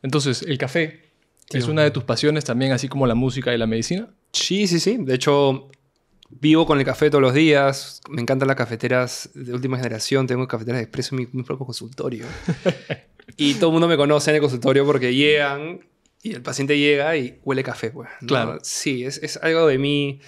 Entonces, ¿el café es Tío. una de tus pasiones también, así como la música y la medicina? Sí, sí, sí. De hecho, vivo con el café todos los días. Me encantan las cafeteras de última generación. Tengo cafeteras de expreso en mi propio consultorio. Y todo el mundo me conoce en el consultorio porque llegan y el paciente llega y huele café, pues, ¿no? Claro. Sí, es algo de mí.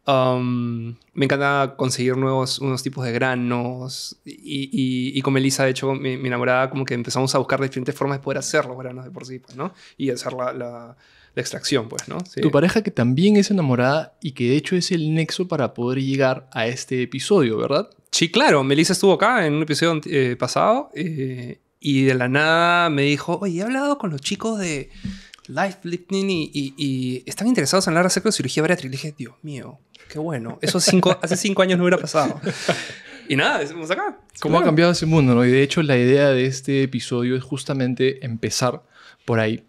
Me encanta conseguir unos tipos de granos. Y con Melissa, de hecho, mi enamorada, como que empezamos a buscar diferentes formas de poder hacer los granos de por sí, pues, ¿no? Y hacer la extracción, pues, ¿no? Sí. Tu pareja que también es enamorada y que de hecho es el nexo para poder llegar a este episodio, ¿verdad? Sí, claro. Melissa estuvo acá en un episodio pasado y de la nada me dijo, oye, he hablado con los chicos de Life Lifting y están interesados en hablar acerca de cirugía bariátrica. Y le dije, Dios mío, qué bueno. Eso hace 5 años no hubiera pasado. Y nada, estamos acá. ¿Cómo ha cambiado ese mundo, no? Y de hecho la idea de este episodio es justamente empezar por ahí.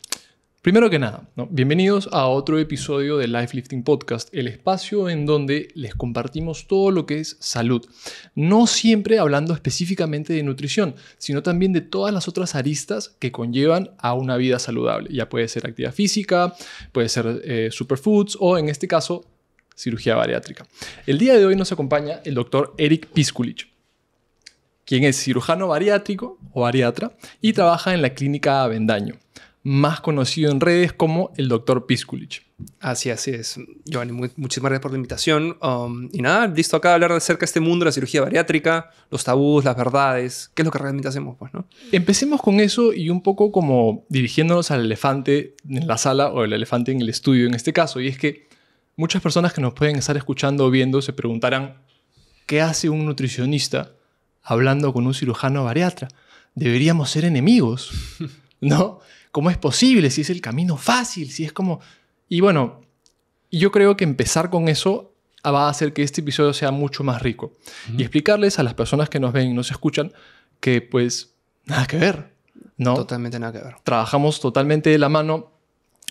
Primero que nada, ¿no? Bienvenidos a otro episodio de Life Lifting Podcast, el espacio en donde les compartimos todo lo que es salud. No siempre hablando específicamente de nutrición, sino también de todas las otras aristas que conllevan a una vida saludable. Ya puede ser actividad física, puede ser superfoods o en este caso cirugía bariátrica. El día de hoy nos acompaña el doctor Eric Piskulich, quien es cirujano bariátrico o bariatra y trabaja en la clínica Avendaño, más conocido en redes como el Dr. Piskulich. Así es. Giovanni, muchísimas gracias por la invitación. Y nada, listo acá a hablar acerca de este mundo de la cirugía bariátrica, los tabús, las verdades, qué es lo que realmente hacemos, pues, ¿no? Empecemos con eso y un poco como dirigiéndonos al elefante en la sala o el elefante en el estudio en este caso. Y es que muchas personas que nos pueden estar escuchando o viendo se preguntarán, ¿qué hace un nutricionista hablando con un cirujano bariatra? Deberíamos ser enemigos, ¿no? ¿Cómo es posible? Si es el camino fácil, si es como... Y bueno, yo creo que empezar con eso va a hacer que este episodio sea mucho más rico. Y explicarles a las personas que nos ven y nos escuchan que pues nada que ver, ¿no? Totalmente nada que ver. Trabajamos totalmente de la mano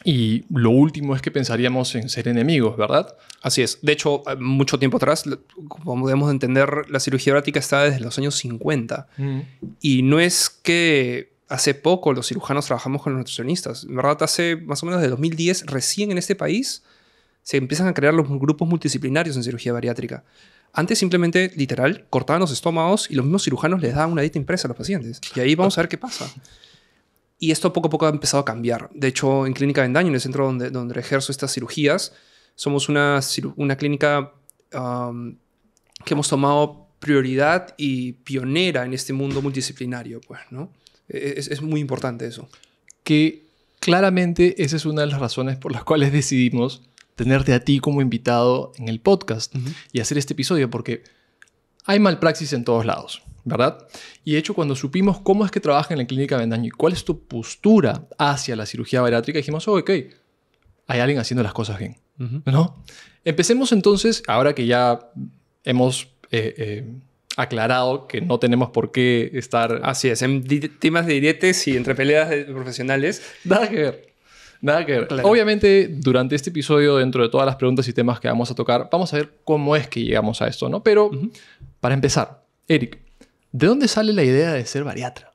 y lo último es que pensaríamos en ser enemigos, ¿verdad? Así es. De hecho, mucho tiempo atrás, como debemos entender, la cirugía bariátrica está desde los años 50. Y no es que hace poco los cirujanos trabajamos con los nutricionistas. En verdad, hace más o menos de 2010, recién en este país, se empiezan a crear los grupos multidisciplinarios en cirugía bariátrica. Antes simplemente, literal, cortaban los estómagos y los mismos cirujanos les daban una dieta impresa a los pacientes. Y ahí vamos a ver qué pasa. Y esto poco a poco ha empezado a cambiar. De hecho, en Clínica Avendaño, en el centro donde ejerzo estas cirugías, somos una clínica que hemos tomado prioridad y pionera en este mundo multidisciplinario, pues, ¿no? Es muy importante eso. Que claramente esa es una de las razones por las cuales decidimos tenerte a ti como invitado en el podcast y hacer este episodio, porque hay malpraxis en todos lados, ¿verdad? Y de hecho, cuando supimos cómo es que trabaja en la clínica Avendaño y cuál es tu postura hacia la cirugía bariátrica, dijimos, oh, ok, hay alguien haciendo las cosas bien, ¿no? Empecemos entonces, ahora que ya hemos aclarado que no tenemos por qué estar... Así es, en temas de dietes y entre peleas de profesionales. Nada que ver. Nada que ver. Claro. Obviamente, durante este episodio, dentro de todas las preguntas y temas que vamos a tocar, vamos a ver cómo es que llegamos a esto, ¿no? Pero, para empezar, Eric, ¿de dónde sale la idea de ser bariatra?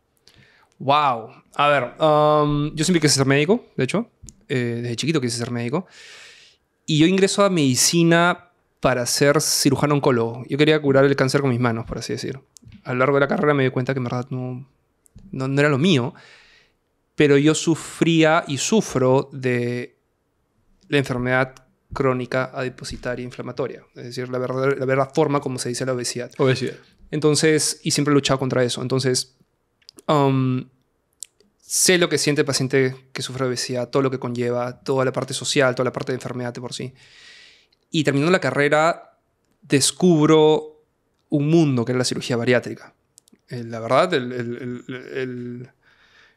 Wow. A ver, yo siempre quise ser médico, de hecho. Desde chiquito quise ser médico. Y yo ingreso a medicina para ser cirujano oncólogo. Yo quería curar el cáncer con mis manos, por así decir. A lo largo de la carrera me di cuenta que en verdad no era lo mío. Pero yo sufría y sufro de la enfermedad crónica adipositaria inflamatoria. Es decir, la verdadera forma como se dice la obesidad. Obesidad. Entonces, y siempre he luchado contra eso. Entonces, sé lo que siente el paciente que sufre de obesidad, todo lo que conlleva, toda la parte social, toda la parte de enfermedad de por sí. Y terminando la carrera, descubro un mundo que es la cirugía bariátrica. La verdad,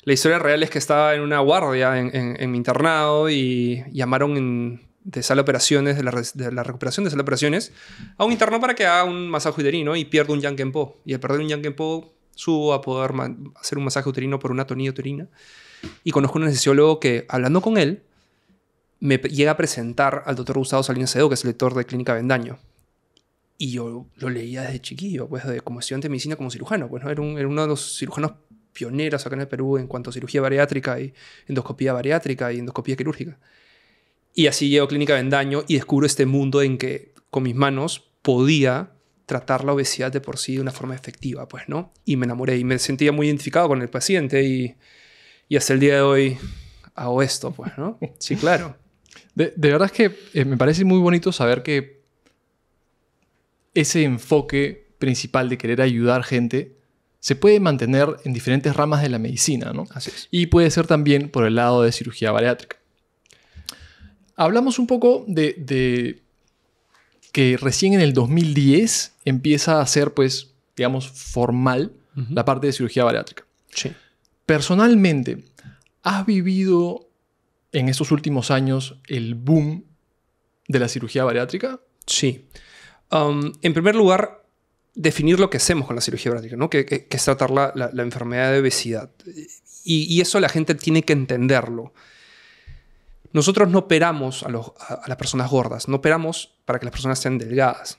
la historia real es que estaba en una guardia en mi internado y llamaron de sala de operaciones, de la recuperación de sala de operaciones, a un interno para que haga un masaje uterino y pierda un Yang-Ken-Po. Y al perder un Yang-Ken-Po, subo a poder hacer un masaje uterino por una tonilla uterina. Y conozco a un anestesiólogo que, hablando con él, me llega a presentar al doctor Gustavo Salinas Cedo, que es el director de Clínica Avendaño. Y yo lo leía desde chiquillo, pues, como estudiante de medicina, como cirujano. Pues, ¿no? Era uno de los cirujanos pioneras acá en el Perú en cuanto a cirugía bariátrica y endoscopía quirúrgica. Y así llego a Clínica Avendaño y descubro este mundo en que con mis manos podía tratar la obesidad de por sí de una forma efectiva, pues, ¿no? Y me enamoré y me sentía muy identificado con el paciente y hasta el día de hoy hago esto, pues, ¿no? Sí, claro. De verdad es que me parece muy bonito saber que ese enfoque principal de querer ayudar gente se puede mantener en diferentes ramas de la medicina, ¿no? Así es. Y puede ser también por el lado de cirugía bariátrica. Hablamos un poco de que recién en el 2010 empieza a ser, pues, digamos, formal la parte de cirugía bariátrica. Sí. Personalmente, ¿has vivido en estos últimos años el boom de la cirugía bariátrica? Sí. En primer lugar, definir lo que hacemos con la cirugía bariátrica, ¿no? Que es tratar la enfermedad de obesidad. Y eso la gente tiene que entenderlo. Nosotros no operamos a las personas gordas, no operamos para que las personas sean delgadas.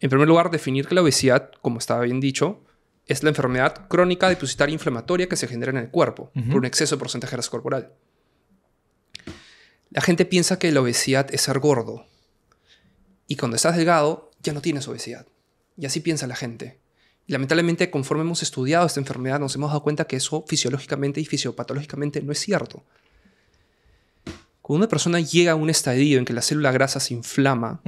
En primer lugar, definir que la obesidad, como estaba bien dicho, es la enfermedad crónica deficitaria inflamatoria que se genera en el cuerpo por un exceso de porcentaje de grasa corporal. La gente piensa que la obesidad es ser gordo. Y cuando estás delgado, ya no tienes obesidad. Y así piensa la gente. Y lamentablemente, conforme hemos estudiado esta enfermedad, nos hemos dado cuenta que eso fisiológicamente y fisiopatológicamente no es cierto. Cuando una persona llega a un estadio en que la célula grasa se inflama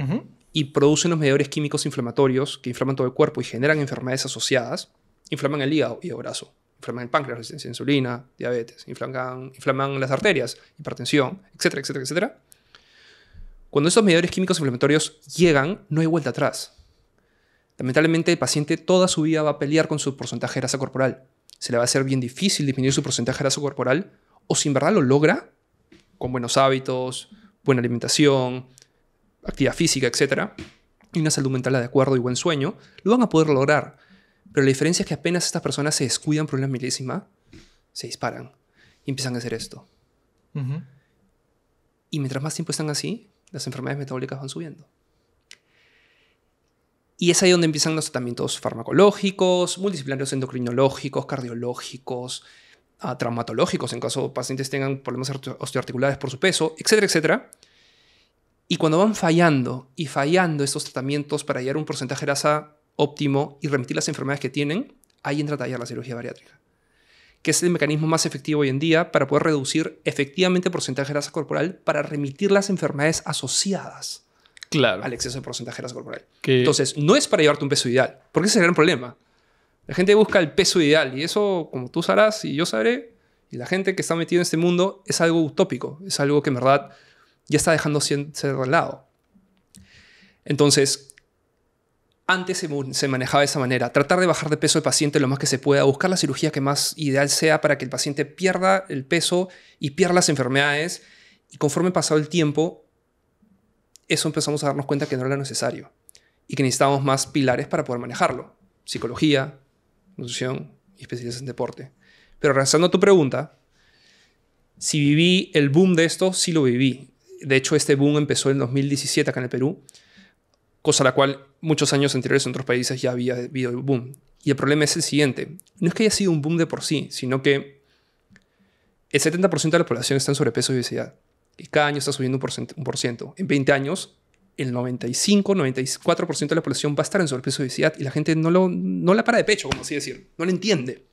y produce unos mediadores químicos inflamatorios que inflaman todo el cuerpo y generan enfermedades asociadas, inflaman el hígado graso, inflaman el páncreas, resistencia a insulina, diabetes, inflaman las arterias, hipertensión, etcétera, etcétera, etcétera. Cuando estos mediadores químicos inflamatorios llegan, no hay vuelta atrás. Lamentablemente, el paciente toda su vida va a pelear con su porcentaje de grasa corporal. Se le va a hacer bien difícil disminuir su porcentaje de grasa corporal, o si en verdad lo logra, con buenos hábitos, buena alimentación, actividad física, etc., y una salud mental de acuerdo y buen sueño, lo van a poder lograr. Pero la diferencia es que apenas estas personas se descuidan por una milésima, se disparan y empiezan a hacer esto. Y mientras más tiempo están así, las enfermedades metabólicas van subiendo. Y es ahí donde empiezan los tratamientos farmacológicos, multidisciplinarios endocrinológicos, cardiológicos, traumatológicos en caso pacientes tengan problemas osteoarticulares por su peso, etcétera, etcétera. Y cuando van fallando y fallando estos tratamientos para llegar a un porcentaje de grasa óptimo y remitir las enfermedades que tienen, ahí entra a tallar la cirugía bariátrica, que es el mecanismo más efectivo hoy en día para poder reducir efectivamente el porcentaje de grasa corporal para remitir las enfermedades asociadas al exceso de porcentaje de grasa corporal. Entonces, no es para llevarte un peso ideal, porque ese es el gran problema. La gente busca el peso ideal y eso, como tú sabrás y yo sabré, y la gente que está metida en este mundo, es algo utópico, es algo que en verdad ya está dejando ser de lado. Entonces, antes se manejaba de esa manera, tratar de bajar de peso al paciente lo más que se pueda, buscar la cirugía que más ideal sea para que el paciente pierda el peso y pierda las enfermedades, y conforme pasado el tiempo, eso empezamos a darnos cuenta que no era necesario y que necesitábamos más pilares para poder manejarlo. Psicología, nutrición y especialistas en deporte. Pero regresando a tu pregunta, si viví el boom de esto, sí lo viví. De hecho, este boom empezó en 2017 acá en el Perú, cosa a la cual muchos años anteriores en otros países ya había habido el boom. Y el problema es el siguiente. No es que haya sido un boom de por sí, sino que el 70% de la población está en sobrepeso y obesidad. Y cada año está subiendo un por ciento. En 20 años, el 95-94% de la población va a estar en sobrepeso y obesidad y la gente no la para de pecho, como así decir. No la entiende.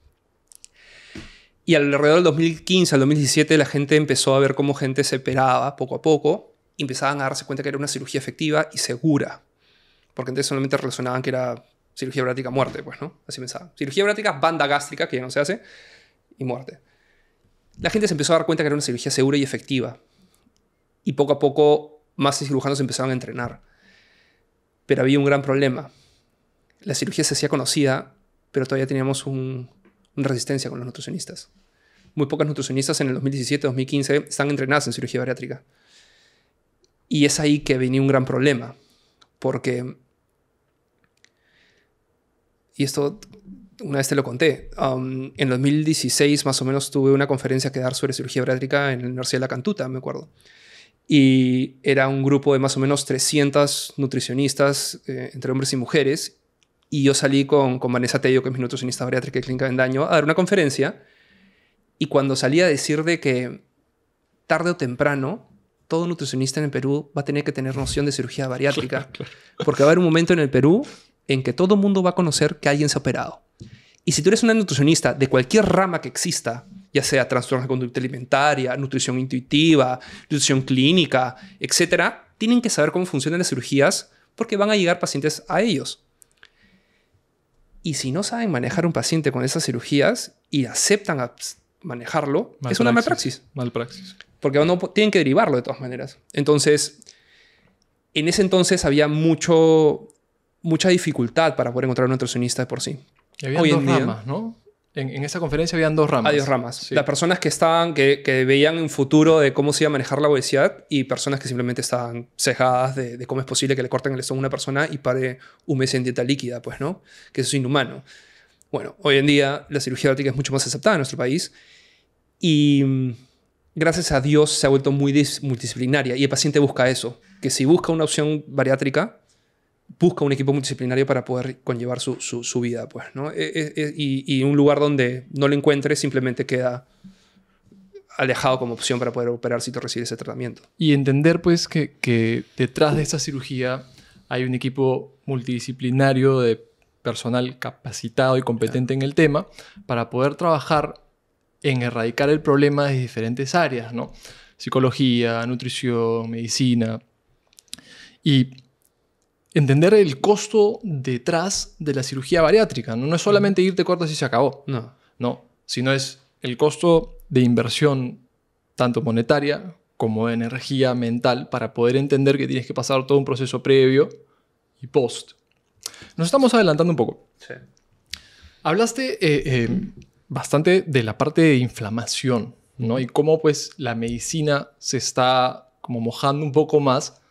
Y alrededor del 2015 al 2017 la gente empezó a ver cómo gente se operaba poco a poco y empezaban a darse cuenta que era una cirugía efectiva y segura. Porque antes solamente relacionaban que era cirugía bariátrica muerte, pues, ¿no? Así pensaban. Cirugía bariátrica, banda gástrica, que ya no se hace, y muerte. La gente se empezó a dar cuenta que era una cirugía segura y efectiva. Y poco a poco más cirujanos empezaron a entrenar. Pero había un gran problema. La cirugía se hacía conocida, pero todavía teníamos una resistencia con los nutricionistas. Muy pocas nutricionistas en el 2017-2015 están entrenadas en cirugía bariátrica. Y es ahí que venía un gran problema. Porque, y esto una vez te lo conté, en 2016 más o menos tuve una conferencia que dar sobre cirugía bariátrica en la Universidad de La Cantuta, me acuerdo. Y era un grupo de más o menos 300 nutricionistas, entre hombres y mujeres. Y yo salí con Vanessa Tello, que es mi nutricionista bariátrica de Clínica Avendaño, a dar una conferencia Y cuando salí a decir de que tarde o temprano todo nutricionista en el Perú va a tener que tener noción de cirugía bariátrica. Claro. Porque va a haber un momento en el Perú en que todo el mundo va a conocer que alguien se ha operado. Y si tú eres una nutricionista de cualquier rama que exista, ya sea trastornos de conducta alimentaria, nutrición intuitiva, nutrición clínica, etc., tienen que saber cómo funcionan las cirugías porque van a llegar pacientes a ellos. Y si no saben manejar un paciente con esas cirugías y aceptan manejarlo, es una malpraxis. Malpraxis. Porque no tienen que derivarlo de todas maneras. Entonces, en ese entonces había mucha dificultad para poder encontrar un nutricionista de por sí. Y había dos ramas, ¿no? En esa conferencia habían dos ramas. Hay dos ramas. Sí. Las personas que veían un futuro de cómo se iba a manejar la obesidad y personas que simplemente estaban cegadas de cómo es posible que le corten el estómago a una persona y pare un mes en dieta líquida, pues, ¿no? Que eso es inhumano. Bueno, hoy en día la cirugía bariátrica es mucho más aceptada en nuestro país y gracias a Dios se ha vuelto muy multidisciplinaria y el paciente busca eso, que si busca una opción bariátrica, busca un equipo multidisciplinario para poder conllevar su vida, pues, ¿no? Y un lugar donde no lo encuentre simplemente queda alejado como opción para poder operar si tú recibes ese tratamiento. Y entender, pues, que detrás de esta cirugía hay un equipo multidisciplinario de personal capacitado y competente en el tema para poder trabajar en erradicar el problema de diferentes áreas, ¿no? Psicología, nutrición, medicina. Y entender el costo detrás de la cirugía bariátrica. No es solamente irte cortas y se acabó. No, sino es el costo de inversión tanto monetaria como de energía mental para poder entender que tienes que pasar todo un proceso previo y post. Nos estamos adelantando un poco. Sí. Hablaste bastante de la parte de inflamación, ¿no? Y cómo pues la medicina se está como mojando un poco más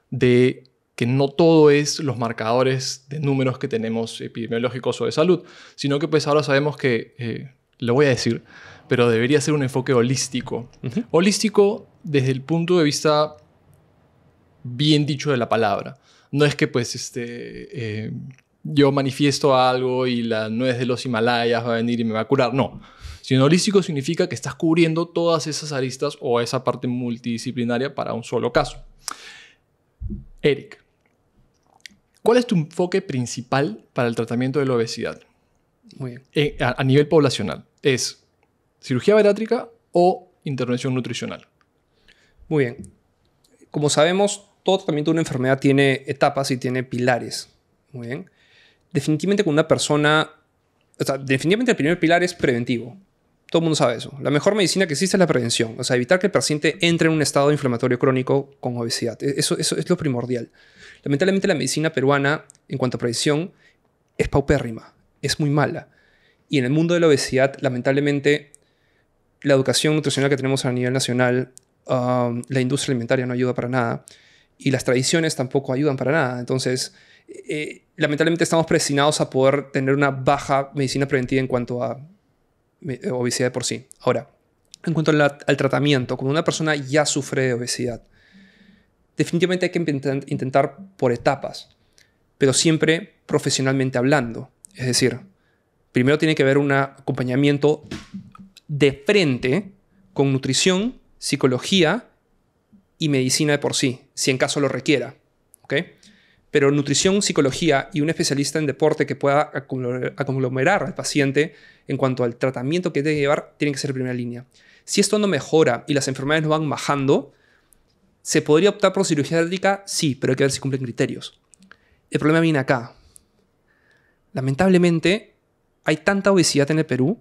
de que no todo es los marcadores de números que tenemos epidemiológicos o de salud, sino que pues ahora sabemos que, lo voy a decir, pero debería ser un enfoque holístico. Holístico desde el punto de vista bien dicho de la palabra. No es que pues yo manifiesto algo y la nuez de los Himalayas va a venir y me va a curar. No. Sino holístico significa que estás cubriendo todas esas aristas o esa parte multidisciplinaria para un solo caso. Eric, ¿cuál es tu enfoque principal para el tratamiento de la obesidad? Muy bien. A nivel poblacional. ¿Es cirugía bariátrica o intervención nutricional? Muy bien. Como sabemos, todo tratamiento de una enfermedad tiene etapas y tiene pilares. Muy bien. Definitivamente con una persona... definitivamente el primer pilar es preventivo. Todo el mundo sabe eso. La mejor medicina que existe es la prevención. O sea, evitar que el paciente entre en un estado inflamatorio crónico con obesidad. Eso es lo primordial. Lamentablemente la medicina peruana, en cuanto a prevención, es paupérrima. Es muy mala. Y en el mundo de la obesidad, lamentablemente, la educación nutricional que tenemos a nivel nacional, la industria alimentaria no ayuda para nada. Y las tradiciones tampoco ayudan para nada. Entonces, lamentablemente estamos predestinados a poder tener una baja medicina preventiva en cuanto a obesidad de por sí. Ahora, en cuanto al tratamiento, cuando una persona ya sufre de obesidad, definitivamente hay que intentar por etapas, pero siempre profesionalmente hablando. Es decir, primero tiene que haber un acompañamiento de frente con nutrición, psicología y medicina de por sí, si en caso lo requiera. ¿Okay? Pero nutrición, psicología y un especialista en deporte que pueda aglomerar al paciente en cuanto al tratamiento que debe llevar, tiene que ser primera línea. Si esto no mejora y las enfermedades no van bajando, ¿se podría optar por cirugía bariátrica? Sí, pero hay que ver si cumplen criterios. El problema viene acá. Lamentablemente, hay tanta obesidad en el Perú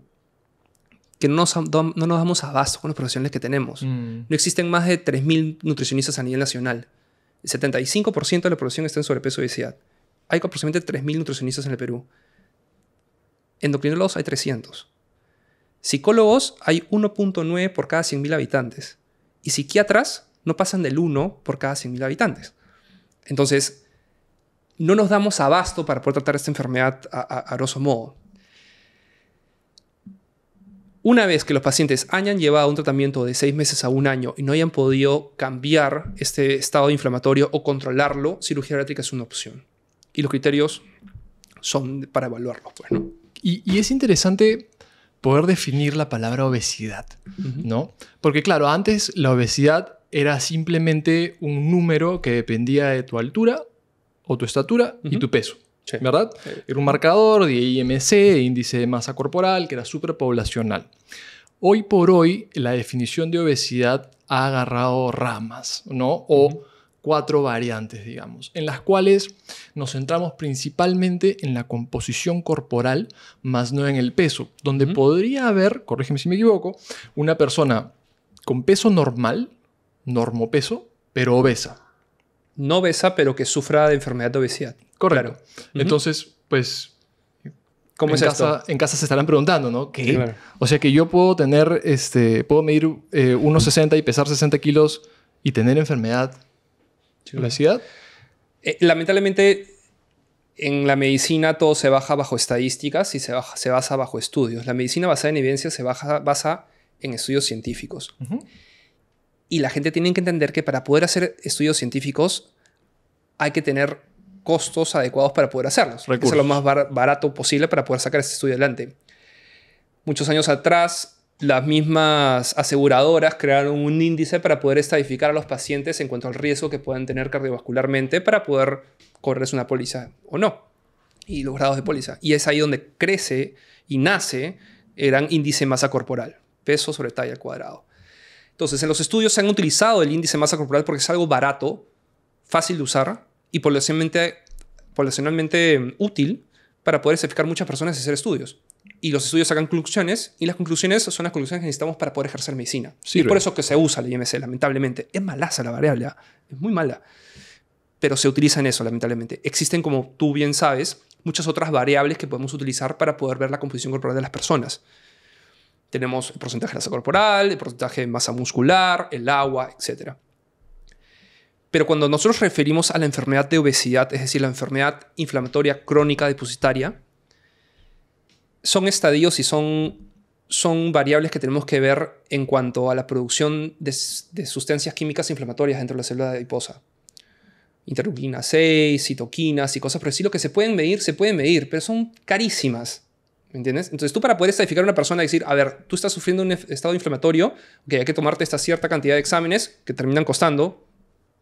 que no nos damos abasto con los profesionales que tenemos. No existen más de 3.000 nutricionistas a nivel nacional. El 75% de la población está en sobrepeso y obesidad. Hay aproximadamente 3.000 nutricionistas en el Perú. Endocrinólogos hay 300. Psicólogos hay 1.9 por cada 100.000 habitantes. Y psiquiatras no pasan del 1 por cada 100.000 habitantes. Entonces, no nos damos abasto para poder tratar esta enfermedad a grosso modo. Una vez que los pacientes hayan llevado un tratamiento de 6 meses a 1 año y no hayan podido cambiar este estado inflamatorio o controlarlo, cirugía bariátrica es una opción. Y los criterios son para evaluarlo, pues, ¿no? Y es interesante poder definir la palabra obesidad, ¿no? Porque claro, antes la obesidad era simplemente un número que dependía de tu altura o tu estatura y tu peso, Sí. ¿verdad? Sí. Era un marcador de IMC, de índice de masa corporal, que era superpoblacional. Hoy por hoy, la definición de obesidad ha agarrado ramas, ¿no? O 4 variantes, digamos, en las cuales nos centramos principalmente en la composición corporal, más no en el peso, donde podría haber, corrígeme si me equivoco, una persona con peso normal, normopeso, pero obesa. No obesa, pero que sufra de enfermedad de obesidad. Correcto. Claro. Entonces, pues... ¿Cómo es esto? En casa se estarán preguntando, ¿no? ¿Qué? Sí, claro. O sea que yo puedo tener, puedo medir 1,60 y pesar 60 kilos y tener enfermedad de obesidad. Lamentablemente, en la medicina todo se baja bajo estadísticas y se basa bajo estudios. La medicina basada en evidencia se basa en estudios científicos. Y la gente tiene que entender que para poder hacer estudios científicos hay que tener costos adecuados para poder hacerlos. Hay que ser lo más barato posible para poder sacar este estudio adelante. Muchos años atrás, las mismas aseguradoras crearon un índice para poder estadificar a los pacientes en cuanto al riesgo que puedan tener cardiovascularmente para poder correrles una póliza o no. Y los grados de póliza. Y es ahí donde crece y nace el gran índice de masa corporal. Peso sobre talla al cuadrado. Entonces, en los estudios se han utilizado el índice de masa corporal porque es algo barato, fácil de usar y poblacionalmente útil para poder certificar muchas personas y hacer estudios. Y los estudios sacan conclusiones y las conclusiones son las conclusiones que necesitamos para poder ejercer medicina. Y es por eso que se usa el IMC, lamentablemente. Es malaza la variable, es muy mala. Pero se utiliza en eso, lamentablemente. Existen, como tú bien sabes, muchas otras variables que podemos utilizar para poder ver la composición corporal de las personas. Tenemos el porcentaje de grasa corporal, el porcentaje de masa muscular, el agua, etc. Pero cuando nosotros referimos a la enfermedad de obesidad, es decir, la enfermedad inflamatoria crónica deficitaria, son estadios y son variables que tenemos que ver en cuanto a la producción de sustancias químicas inflamatorias dentro de la célula adiposa. Interleuquina 6, citoquinas y cosas por el estilo que se pueden medir, pero son carísimas. ¿Me entiendes? Entonces tú para poder estadificar a una persona y decir, a ver, tú estás sufriendo un estado inflamatorio, okay, hay que tomarte esta cierta cantidad de exámenes que terminan costando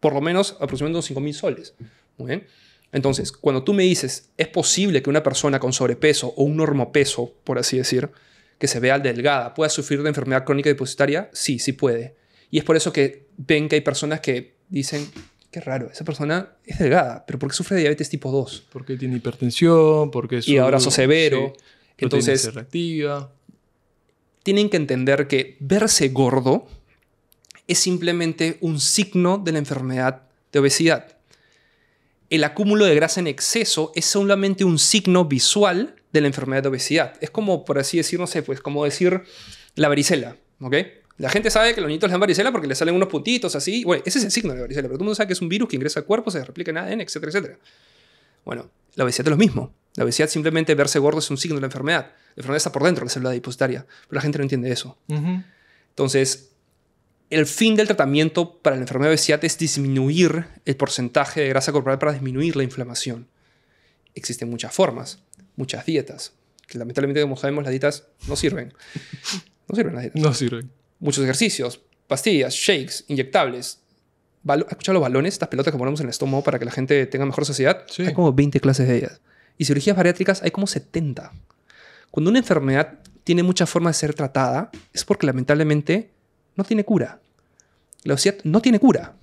por lo menos aproximadamente 5.000 soles. Muy bien. Entonces, cuando tú me dices, es posible que una persona con sobrepeso o un normopeso, por así decir, que se vea delgada, pueda sufrir de enfermedad crónica deficitaria, sí, sí puede. Y es por eso que ven que hay personas que dicen, qué raro, esa persona es delgada, pero ¿por qué sufre de diabetes tipo 2? Porque tiene hipertensión, porque es... Y ahora sos severo. Sí, entonces, se reactiva. Tienen que entender que verse gordo es simplemente un signo de la enfermedad de obesidad. El acúmulo de grasa en exceso es solamente un signo visual de la enfermedad de obesidad. Es como, por así decir, no sé, pues como decir la varicela, ¿ok? La gente sabe que los niñitos les dan varicela porque les salen unos puntitos así. Bueno, ese es el signo de la varicela, pero todo el mundo sabe que es un virus que ingresa al cuerpo, se replica en ADN, etcétera, etcétera. Bueno, la obesidad es lo mismo. La obesidad simplemente verse gordo es un signo de la enfermedad. La enfermedad está por dentro de la célula adipositaria, pero la gente no entiende eso. Entonces, el fin del tratamiento para la enfermedad de obesidad es disminuir el porcentaje de grasa corporal para disminuir la inflamación. Existen muchas formas, muchas dietas, que lamentablemente, como sabemos, las dietas no sirven. No sirven las dietas. No sirven. Muchos ejercicios, pastillas, shakes, inyectables. ¿Has escuchado los balones? Estas pelotas que ponemos en el estómago para que la gente tenga mejor saciedad. Sí. Hay como 20 clases de ellas. Y cirugías bariátricas hay como 70. Cuando una enfermedad tiene muchas formas de ser tratada, es porque lamentablemente no tiene cura. La obesidad no tiene cura.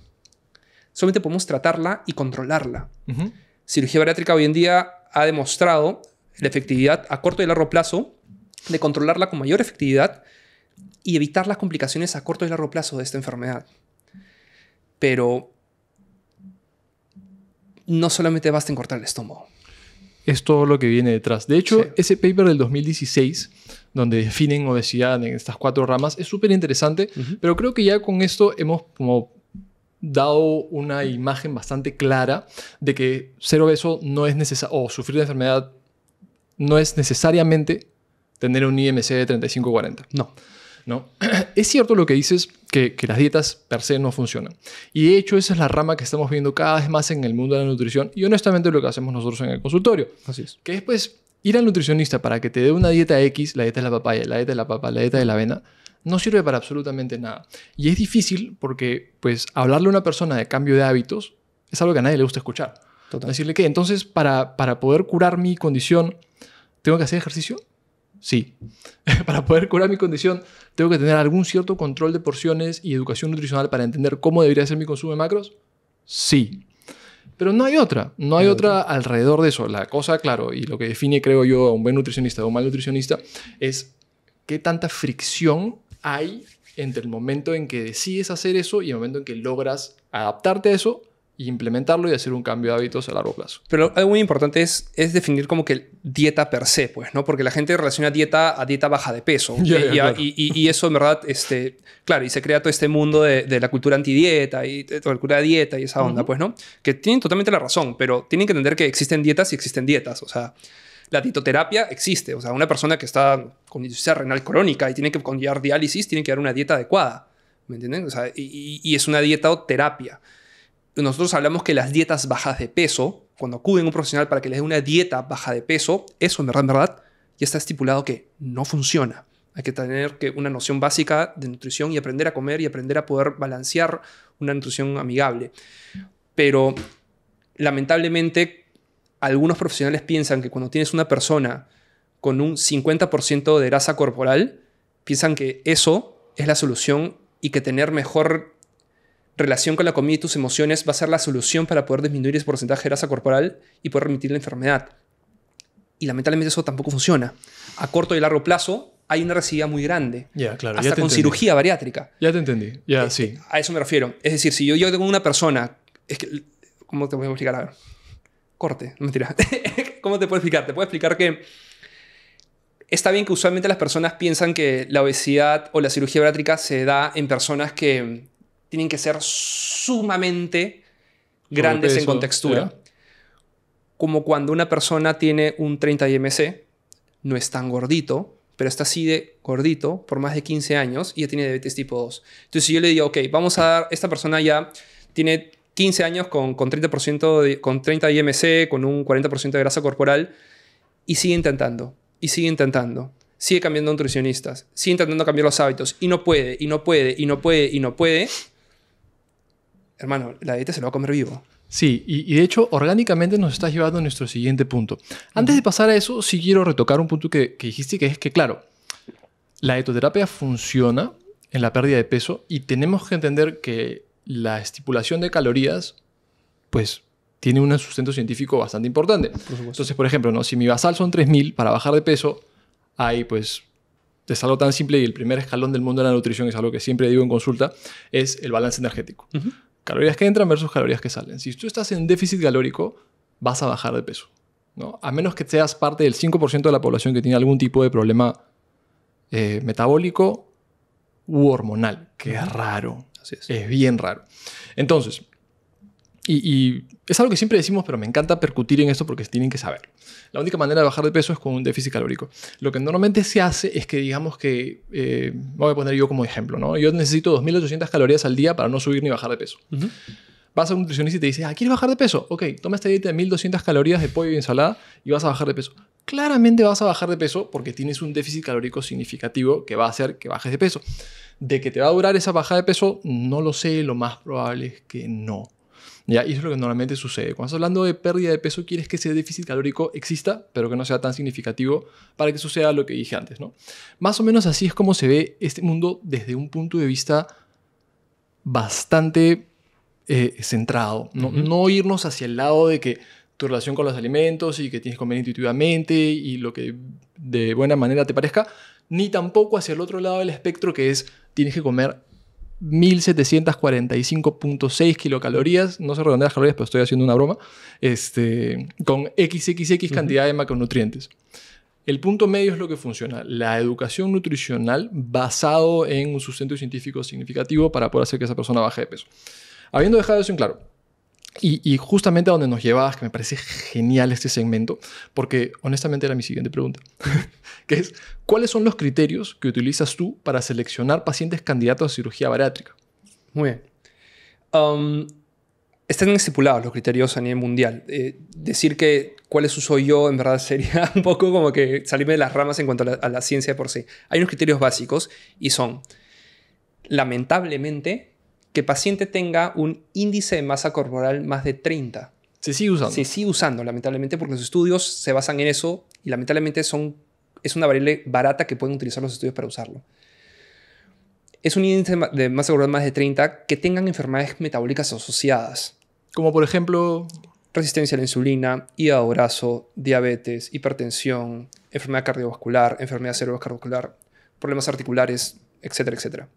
Solamente podemos tratarla y controlarla. Cirugía bariátrica hoy en día ha demostrado la efectividad a corto y largo plazo de controlarla con mayor efectividad y evitar las complicaciones a corto y largo plazo de esta enfermedad. Pero no solamente basta en cortar el estómago. Es todo lo que viene detrás. De hecho, Sí. ese paper del 2016, donde definen obesidad en estas 4 ramas, es súper interesante, pero creo que ya con esto hemos como dado una imagen bastante clara de que ser obeso no es necesario, o sufrir de enfermedad no es necesariamente tener un IMC de 35-40. No. Es cierto lo que dices, que las dietas per se no funcionan. Y de hecho esa es la rama que estamos viendo cada vez más en el mundo de la nutrición y honestamente lo que hacemos nosotros en el consultorio. Así es. Que es pues ir al nutricionista para que te dé una dieta X, la dieta de la papaya, la dieta de la papa, la dieta de la avena, no sirve para absolutamente nada. Y es difícil porque, pues, hablarle a una persona de cambio de hábitos es algo que a nadie le gusta escuchar. Total. Decirle que, entonces, para poder curar mi condición, ¿tengo que hacer ejercicio? Sí. Para poder curar mi condición, ¿tengo que tener algún cierto control de porciones y educación nutricional para entender cómo debería ser mi consumo de macros? Sí. Pero no hay otra. No hay otra alrededor de eso. La cosa, claro, y lo que define, creo yo, a un buen nutricionista o un mal nutricionista es qué tanta fricción hay entre el momento en que decides hacer eso y el momento en que logras adaptarte a eso y implementarlo y hacer un cambio de hábitos a largo plazo. Pero algo muy importante es definir como que dieta per se, pues, ¿no? Porque la gente relaciona dieta a dieta baja de peso. Claro. Y eso, en verdad, claro, y se crea todo este mundo de la cultura antidieta y toda la cultura de dieta y esa onda, pues, ¿no? Que tienen totalmente la razón, pero tienen que entender que existen dietas y existen dietas. O sea, la dietoterapia existe. O sea, una persona que está con insuficiencia renal crónica y tiene que llevar diálisis, tiene que dar una dieta adecuada. ¿Me entienden? O sea, y es una dieta o terapia. Nosotros hablamos que las dietas bajas de peso, cuando acuden a un profesional para que les dé una dieta baja de peso, eso en verdad, ya está estipulado que no funciona. Hay que tener una noción básica de nutrición y aprender a comer y aprender a poder balancear una nutrición amigable. Pero lamentablemente algunos profesionales piensan que cuando tienes una persona con un 50% de grasa corporal, piensan que eso es la solución y que tener mejor relación con la comida y tus emociones va a ser la solución para poder disminuir ese porcentaje de grasa corporal y poder remitir la enfermedad. Y lamentablemente eso tampoco funciona. A corto y largo plazo hay una residuidad muy grande. Claro, hasta con cirugía bariátrica. Ya te entendí. Sí. A eso me refiero. Es decir, si yo tengo una persona... ¿Cómo te voy a explicar? A ver. Corte. No, mentira. ¿Cómo te puedo explicar? Te puedo explicar que está bien que usualmente las personas piensan que la obesidad o la cirugía bariátrica se da en personas que tienen que ser sumamente grandes en contextura. Como cuando una persona tiene un 30 IMC, no es tan gordito, pero está así de gordito por más de 15 años y ya tiene diabetes tipo 2. Entonces, si yo le digo, ok, vamos a dar, esta persona ya tiene 15 años con 30%, con 30 IMC, con un 40% de grasa corporal, y sigue intentando, sigue cambiando nutricionistas, sigue intentando cambiar los hábitos, y no puede, hermano, la dieta se lo va a comer vivo. Sí, y de hecho, orgánicamente nos estás llevando a nuestro siguiente punto. Antes de pasar a eso, sí quiero retocar un punto que dijiste, que es que, claro, la dietoterapia funciona en la pérdida de peso y tenemos que entender que la estipulación de calorías, pues, tiene un sustento científico bastante importante. Entonces, por ejemplo, ¿no? Si mi basal son 3000 para bajar de peso, hay, pues, es algo tan simple y el primer escalón del mundo de la nutrición, es algo que siempre digo en consulta, es el balance energético. Calorías que entran versus calorías que salen. Si tú estás en déficit calórico, vas a bajar de peso, ¿no? A menos que seas parte del 5% de la población que tiene algún tipo de problema metabólico u hormonal, que es raro. Así es. Es bien raro. Entonces, y es algo que siempre decimos, pero me encanta percutir en esto porque tienen que saber. La única manera de bajar de peso es con un déficit calórico. Lo que normalmente se hace es que, digamos que, voy a poner yo como ejemplo, ¿no? Yo necesito 2800 calorías al día para no subir ni bajar de peso. Vas a un nutricionista y te dice, ¿quieres bajar de peso? Ok, toma esta dieta de 1200 calorías de pollo y ensalada y vas a bajar de peso. Claramente vas a bajar de peso porque tienes un déficit calórico significativo que va a hacer que bajes de peso. De que te va a durar esa bajada de peso, no lo sé, lo más probable es que no. ¿Ya? Y eso es lo que normalmente sucede. Cuando estás hablando de pérdida de peso, quieres que ese déficit calórico exista, pero que no sea tan significativo para que suceda lo que dije antes, ¿no? Más o menos así es como se ve este mundo desde un punto de vista bastante centrado. No irnos hacia el lado de que tu relación con los alimentos y que tienes que comer intuitivamente y lo que de buena manera te parezca, ni tampoco hacia el otro lado del espectro que es tienes que comer 1745.6 kilocalorías, no sé redondear las calorías, pero estoy haciendo una broma, con XXX cantidad de macronutrientes. El punto medio es lo que funciona, la educación nutricional basado en un sustento científico significativo para poder hacer que esa persona baje de peso. Habiendo dejado eso en claro, y justamente a donde nos llevabas, que me parece genial este segmento, porque honestamente era mi siguiente pregunta, que es, ¿cuáles son los criterios que utilizas tú para seleccionar pacientes candidatos a cirugía bariátrica? Muy bien. Están estipulados los criterios a nivel mundial. Decir que cuál soy yo, en verdad sería un poco como que salirme de las ramas en cuanto a la ciencia por sí. Hay unos criterios básicos y son, lamentablemente, que el paciente tenga un índice de masa corporal más de 30. Se sigue usando. Se sigue usando, lamentablemente, porque los estudios se basan en eso y lamentablemente es una variable barata que pueden utilizar los estudios para usarlo. Es un índice de masa corporal más de 30 que tengan enfermedades metabólicas asociadas. Como por ejemplo... Resistencia a la insulina, hígado graso, diabetes, hipertensión, enfermedad cardiovascular, enfermedad cerebrovascular, problemas articulares, etcétera, etcétera.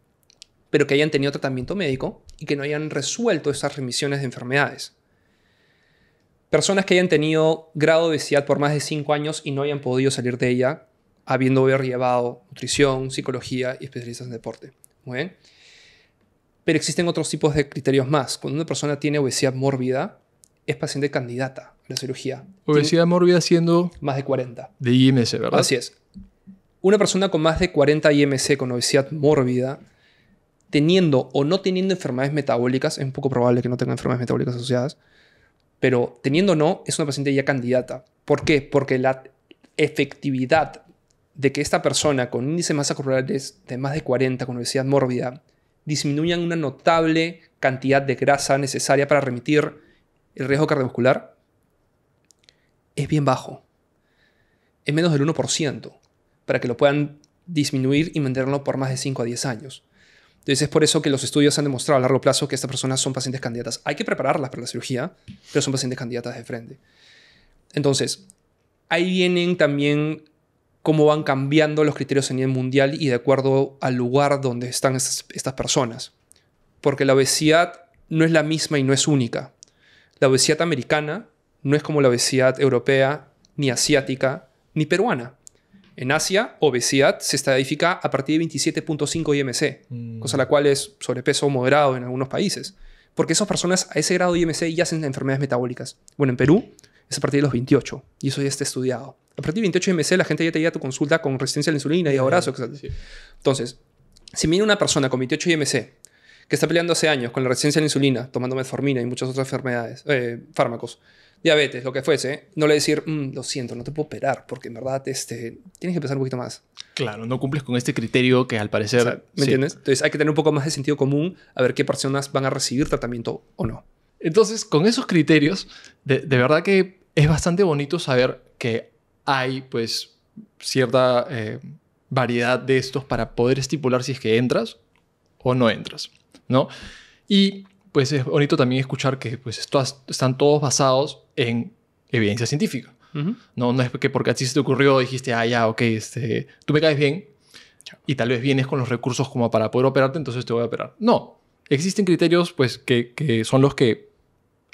Pero que hayan tenido tratamiento médico y que no hayan resuelto esas remisiones de enfermedades. Personas que hayan tenido grado de obesidad por más de 5 años y no hayan podido salir de ella, habiendo llevado nutrición, psicología y especialistas en deporte. Muy bien. Pero existen otros tipos de criterios más. Cuando una persona tiene obesidad mórbida, es paciente candidata a la cirugía. Obesidad mórbida siendo... Más de 40. De IMC, ¿verdad? Así es. Una persona con más de 40 IMC con obesidad mórbida, teniendo o no teniendo enfermedades metabólicas, es un poco probable que no tenga enfermedades metabólicas asociadas, pero teniendo o no, es una paciente ya candidata. ¿Por qué? Porque la efectividad de que esta persona con índice de masa corporal de más de 40 con obesidad mórbida disminuyan una notable cantidad de grasa necesaria para remitir el riesgo cardiovascular es bien bajo. Es menos del 1% para que lo puedan disminuir y mantenerlo por más de 5 a 10 años. Entonces es por eso que los estudios han demostrado a largo plazo que estas personas son pacientes candidatas. Hay que prepararlas para la cirugía, pero son pacientes candidatas de frente. Entonces, ahí vienen también cómo van cambiando los criterios a nivel mundial y de acuerdo al lugar donde están estas personas. Porque la obesidad no es la misma y no es única. La obesidad americana no es como la obesidad europea, ni asiática, ni peruana. En Asia, obesidad se estadifica a partir de 27.5 IMC, cosa la cual es sobrepeso moderado en algunos países. Porque esas personas a ese grado de IMC ya hacen enfermedades metabólicas. Bueno, en Perú es a partir de los 28, y eso ya está estudiado. A partir de 28 IMC la gente ya te llega a tu consulta con resistencia a la insulina y abrazo, etc. Sí. Entonces, si viene una persona con 28 IMC que está peleando hace años con la resistencia a la insulina, tomando metformina y muchas otras enfermedades, fármacos, diabetes, lo que fuese, no le decir, lo siento, no te puedo operar, porque en verdad tienes que pensar un poquito más. Claro, no cumples con este criterio que al parecer... O sea, ¿me entiendes? Entonces hay que tener un poco más de sentido común a ver qué personas van a recibir tratamiento o no. Entonces, con esos criterios, de verdad que es bastante bonito saber que hay, pues, cierta variedad de estos para poder estipular si es que entras o no entras, ¿no? Y pues es bonito también escuchar que pues, están todos basados en evidencia científica. No es que porque a ti se te ocurrió dijiste, ya, ok, tú me caes bien y tal vez vienes con los recursos como para poder operarte, entonces te voy a operar. No, existen criterios pues, que son los que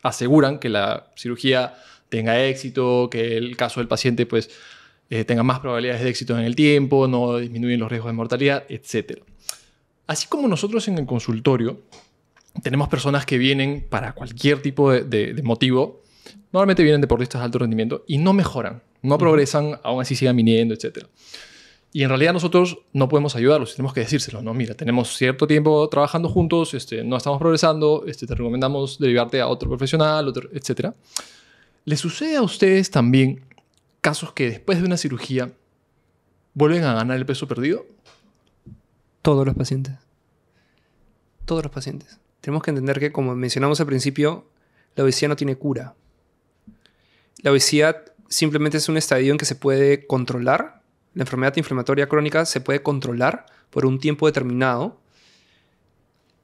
aseguran que la cirugía tenga éxito, que el caso del paciente pues, tenga más probabilidades de éxito en el tiempo, no disminuyen los riesgos de mortalidad, etc. Así como nosotros en el consultorio tenemos personas que vienen para cualquier tipo de motivo. Normalmente vienen deportistas de alto rendimiento y no mejoran, no progresan, aún así siguen viniendo, etc. Y en realidad nosotros no podemos ayudarlos, tenemos que decírselo, ¿no? Mira, tenemos cierto tiempo trabajando juntos, no estamos progresando, te recomendamos derivarte a otro profesional, etc. ¿Les sucede a ustedes también casos que después de una cirugía vuelven a ganar el peso perdido? Todos los pacientes. Todos los pacientes. Tenemos que entender que, como mencionamos al principio, la obesidad no tiene cura. La obesidad simplemente es un estadio en que se puede controlar. La enfermedad inflamatoria crónica se puede controlar por un tiempo determinado.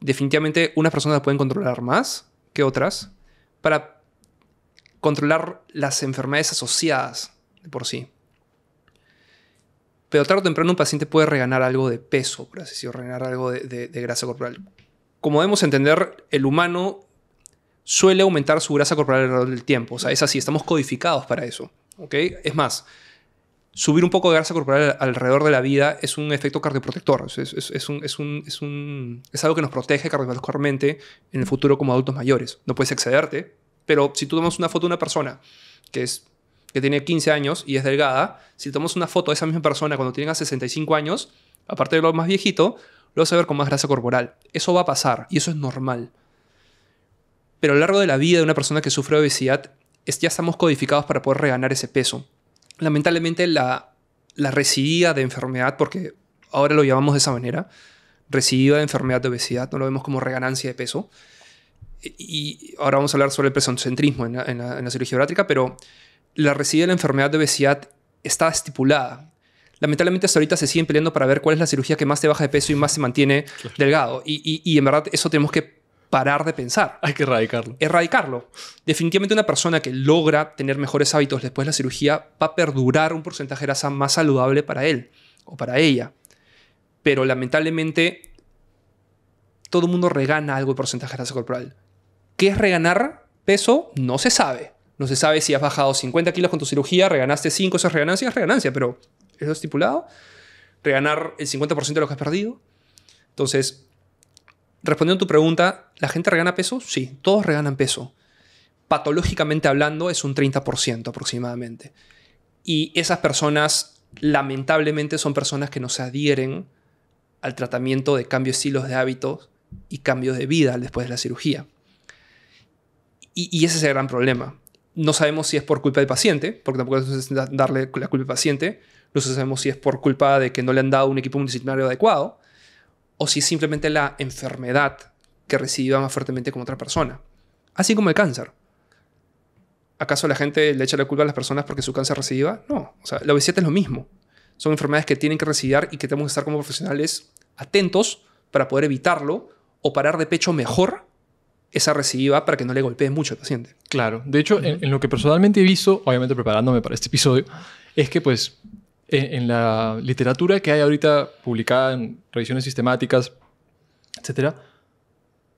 Definitivamente unas personas la pueden controlar más que otras para controlar las enfermedades asociadas de por sí. Pero tarde o temprano un paciente puede reganar algo de peso, por así decirlo, reganar algo de grasa corporal. Como debemos entender, el humano suele aumentar su grasa corporal alrededor del tiempo. O sea, es así, estamos codificados para eso. ¿Okay? Es más, subir un poco de grasa corporal alrededor de la vida es un efecto cardioprotector. Es algo que nos protege cardiovascularmente en el futuro como adultos mayores. No puedes excederte, pero si tú tomas una foto de una persona que tiene 15 años y es delgada, si tomas una foto de esa misma persona cuando tenga 65 años, aparte de lo más viejito, lo vas a ver con más grasa corporal. Eso va a pasar y eso es normal. Pero a lo largo de la vida de una persona que sufre obesidad, ya estamos codificados para poder reganar ese peso. Lamentablemente la recidida de enfermedad, porque ahora lo llamamos de esa manera, recidida de enfermedad de obesidad, no lo vemos como reganancia de peso. Y ahora vamos a hablar sobre el pesocentrismo en la cirugía bariátrica, pero la recidida de la enfermedad de obesidad está estipulada. Lamentablemente hasta ahorita se siguen peleando para ver cuál es la cirugía que más te baja de peso y más te mantiene delgado. Y en verdad eso tenemos que parar de pensar. Hay que erradicarlo. Erradicarlo. Definitivamente una persona que logra tener mejores hábitos después de la cirugía va a perdurar un porcentaje de grasa más saludable para él o para ella. Pero lamentablemente todo el mundo regana algo de porcentaje de grasa corporal. ¿Qué es reganar peso? No se sabe. No se sabe si has bajado 50 kilos con tu cirugía, reganaste 5, eso es reganancia, pero ¿es lo estipulado? Reganar el 50% de lo que has perdido. Entonces, respondiendo a tu pregunta, ¿la gente regana peso? Sí, todos reganan peso. Patológicamente hablando, es un 30% aproximadamente. Y esas personas, lamentablemente, son personas que no se adhieren al tratamiento de cambio de estilos de hábitos y cambio de vida después de la cirugía. Y ese es el gran problema. No sabemos si es por culpa del paciente, porque tampoco es darle la culpa al paciente. No sabemos si es por culpa de que no le han dado un equipo multidisciplinario adecuado o si es simplemente la enfermedad que reciba más fuertemente como otra persona. Así como el cáncer. ¿Acaso la gente le echa la culpa a las personas porque su cáncer recidiva? No. O sea, la obesidad es lo mismo. Son enfermedades que tienen que recidivar y que tenemos que estar como profesionales atentos para poder evitarlo o parar de pecho mejor esa recidiva para que no le golpee mucho al paciente. Claro. De hecho, en lo que personalmente he visto, obviamente preparándome para este episodio, es que pues en la literatura que hay ahorita publicada en revisiones sistemáticas, etcétera,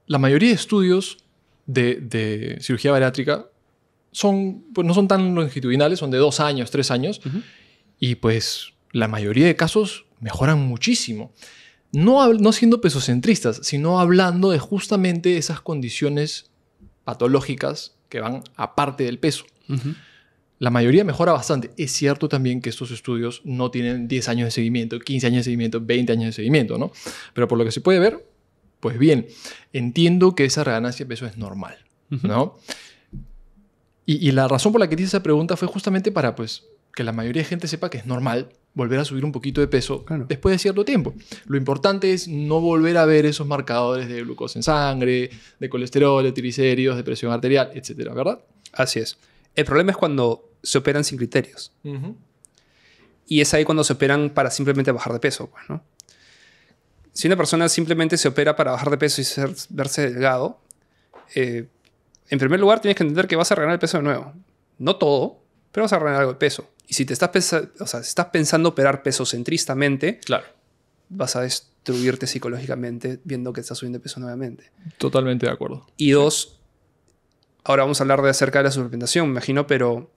la mayoría de estudios de cirugía bariátrica pues no son tan longitudinales, son de 2 años, 3 años, y pues la mayoría de casos mejoran muchísimo. No siendo pesocentristas, sino hablando de justamente esas condiciones patológicas que van aparte del peso. La mayoría mejora bastante. Es cierto también que estos estudios no tienen 10 años de seguimiento, 15 años de seguimiento, 20 años de seguimiento, ¿no? Pero por lo que se puede ver, pues bien, entiendo que esa reganancia de peso es normal, ¿no? Y la razón por la que te hice esa pregunta fue justamente para pues, que la mayoría de gente sepa que es normal volver a subir un poquito de peso después de cierto tiempo. Lo importante es no volver a ver esos marcadores de glucosa en sangre, de colesterol, de triglicéridos, de presión arterial, etcétera, ¿verdad? Así es. El problema es cuando se operan sin criterios. Y es ahí cuando se operan para simplemente bajar de peso, pues, ¿no? Si una persona simplemente se opera para bajar de peso y verse delgado, en primer lugar tienes que entender que vas a reganar el peso de nuevo. No todo, pero vas a reganar algo de peso. Y si te estás pensando operar pesocentristamente, claro, vas a destruirte psicológicamente viendo que estás subiendo de peso nuevamente. Totalmente de acuerdo. Y dos, ahora vamos a hablar acerca de la suplementación, me imagino, pero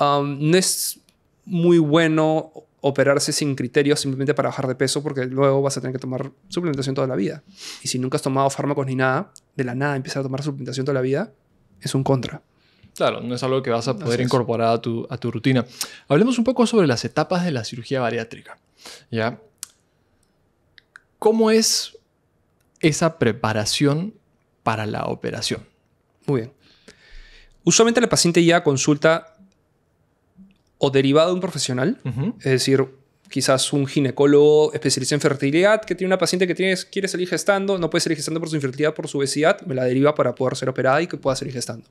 no es muy bueno operarse sin criterios simplemente para bajar de peso porque luego vas a tener que tomar suplementación toda la vida. Y si nunca has tomado fármacos ni nada, de la nada empezar a tomar suplementación toda la vida, es un contra. Claro, no es algo que vas a poder incorporar a tu rutina. Hablemos un poco sobre las etapas de la cirugía bariátrica, ¿ya? ¿Cómo es esa preparación para la operación? Muy bien. Usualmente el paciente ya consulta o derivado de un profesional, es decir, quizás un ginecólogo especialista en fertilidad que tiene una paciente que quiere salir gestando, no puede salir gestando por su infertilidad, por su obesidad, me la deriva para poder ser operada y que pueda salir gestando.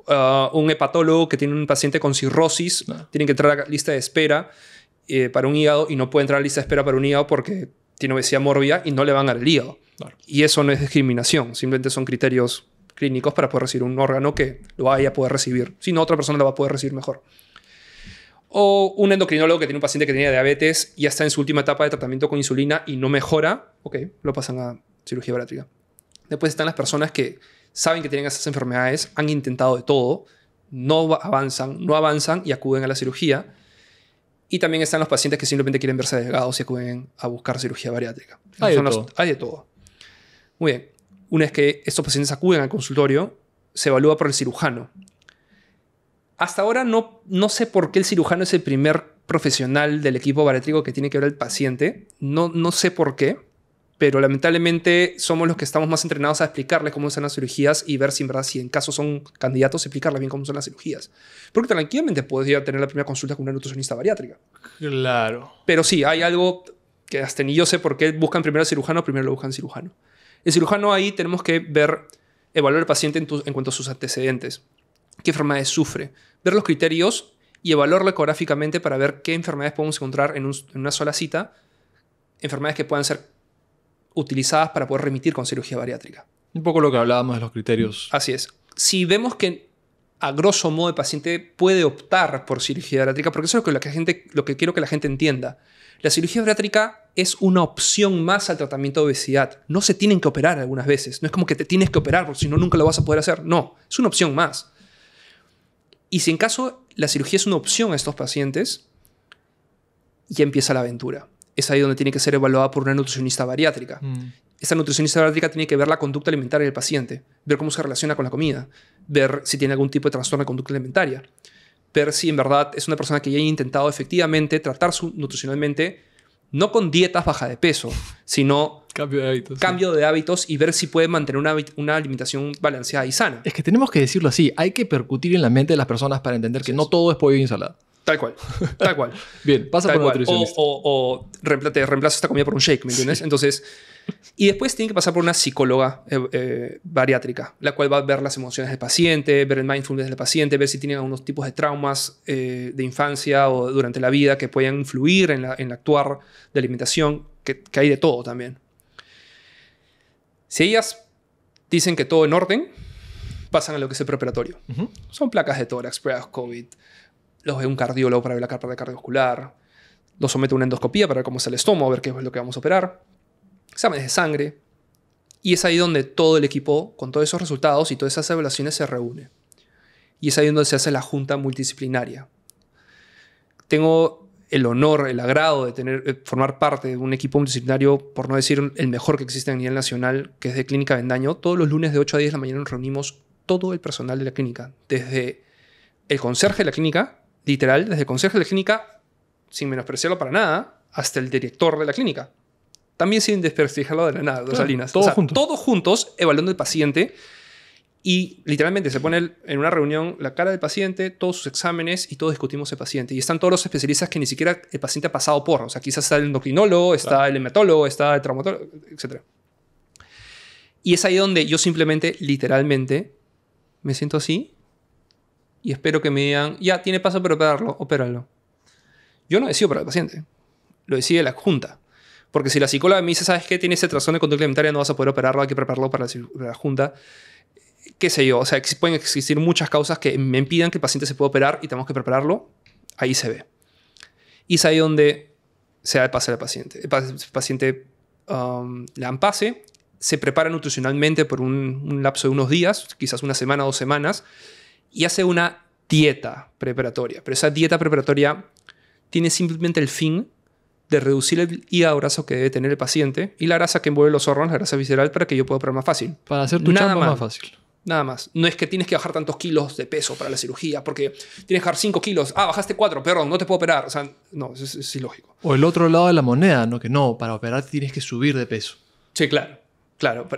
Un hepatólogo que tiene un paciente con cirrosis, tiene que entrar a la lista de espera para un hígado y no puede entrar a la lista de espera para un hígado porque tiene obesidad mórbida y no le van a dar el hígado. Claro. Y eso no es discriminación, simplemente son criterios clínicos para poder recibir un órgano que lo vaya a poder recibir. Si no, otra persona lo va a poder recibir mejor. O un endocrinólogo que tiene un paciente que tiene diabetes y ya está en su última etapa de tratamiento con insulina y no mejora, ok, lo pasan a cirugía bariátrica. Después están las personas que saben que tienen esas enfermedades, han intentado de todo, no avanzan y acuden a la cirugía. Y también están los pacientes que simplemente quieren verse delgados y acuden a buscar cirugía bariátrica. Hay de todo. Muy bien. Una vez que estos pacientes acuden al consultorio, se evalúa por el cirujano. Hasta ahora no sé por qué el cirujano es el primer profesional del equipo bariátrico que tiene que ver al paciente. No sé por qué. pero lamentablemente somos los que estamos más entrenados a explicarles cómo son las cirugías y ver si en verdad, si en caso son candidatos, explicarles bien cómo son las cirugías. Porque tranquilamente podría tener la primera consulta con una nutricionista bariátrica. Claro. Pero sí, hay algo que hasta ni yo sé por qué buscan primero al cirujano, primero lo buscan cirujano. El cirujano ahí tenemos que ver, evaluar al paciente en cuanto a sus antecedentes. ¿Qué enfermedades sufre? Ver los criterios y evaluarlo ecográficamente para ver qué enfermedades podemos encontrar en una sola cita. Enfermedades que puedan ser utilizadas para poder remitir con cirugía bariátrica. Un poco lo que hablábamos de los criterios. Así es. Si vemos que a grosso modo el paciente puede optar por cirugía bariátrica, porque eso es lo que quiero que la gente entienda. La cirugía bariátrica es una opción más al tratamiento de obesidad. No se tienen que operar algunas veces. No es como que te tienes que operar porque si no nunca lo vas a poder hacer. No, es una opción más. Y si en caso la cirugía es una opción a estos pacientes, ya empieza la aventura. Es ahí donde tiene que ser evaluada por una nutricionista bariátrica. Esta nutricionista bariátrica tiene que ver la conducta alimentaria del paciente, ver cómo se relaciona con la comida, ver si tiene algún tipo de trastorno de conducta alimentaria, ver si en verdad es una persona que ya haya intentado efectivamente tratarse nutricionalmente, no con dietas baja de peso, sino cambio de hábitos y ver si puede mantener una alimentación balanceada y sana. Es que tenemos que decirlo así, hay que percutir en la mente de las personas para entender que no todo es pollo y ensalada. Tal cual, tal cual. Bien, pasa por un nutricionista. O te reemplaza esta comida por un shake, ¿me entiendes? Sí. Entonces, y después tiene que pasar por una psicóloga bariátrica, la cual va a ver las emociones del paciente, ver el mindfulness del paciente, ver si tiene algunos tipos de traumas de infancia o durante la vida que puedan influir en el actuar de alimentación, que hay de todo también. Si ellas dicen que todo en orden, pasan a lo que es el preoperatorio. Son placas de tórax, pruebas COVID, los ve un cardiólogo para ver la parte cardiovascular, los somete a una endoscopía para ver cómo está el estómago, ver qué es lo que vamos a operar, exámenes de sangre, y es ahí donde todo el equipo, con todos esos resultados y todas esas evaluaciones, se reúne. Y es ahí donde se hace la junta multidisciplinaria. Tengo el honor, el agrado de formar parte de un equipo multidisciplinario, por no decir el mejor que existe a nivel nacional, que es de Clínica Avendaño. Todos los lunes de 8 a 10 de la mañana nos reunimos todo el personal de la clínica, desde el conserje de la clínica, literal, desde el conserje de la clínica, sin menospreciarlo para nada, hasta el director de la clínica. También sin desprestigiarlo de la nada, dos Salinas. Todos juntos evaluando el paciente y literalmente se pone en una reunión la cara del paciente, todos sus exámenes y todos discutimos el paciente. Y están todos los especialistas que ni siquiera el paciente ha pasado por. O sea, quizás está el endocrinólogo, está el hematólogo, está el traumatólogo, etc. Y es ahí donde yo simplemente, literalmente, me siento así y espero que me digan, ya, tiene paso para operarlo, opéralo. Yo no decido para el paciente, lo decide la junta. Porque si la psicóloga me dice, ¿sabes qué? Tiene ese trastorno de conducta alimentaria, no vas a poder operarlo, hay que prepararlo para la junta. Qué sé yo, o sea, pueden existir muchas causas que me impidan que el paciente se pueda operar y tenemos que prepararlo. Ahí se ve. Y es ahí donde se da el pase al paciente. El paciente le dan pase, se prepara nutricionalmente por un lapso de unos días, quizás una semana o 2 semanas, y hace una dieta preparatoria. Pero esa dieta preparatoria tiene simplemente el fin de reducir el hígado graso que debe tener el paciente y la grasa que envuelve los órganos, la grasa visceral, para que yo pueda operar más fácil. Para hacer tu chamba más fácil. Nada más. No es que tienes que bajar tantos kilos de peso para la cirugía, porque tienes que bajar 5 kilos. Ah, bajaste 4, perdón, no te puedo operar. O sea, no, es ilógico. O el otro lado de la moneda, ¿no? Que no, para operar tienes que subir de peso. Sí, claro. Claro.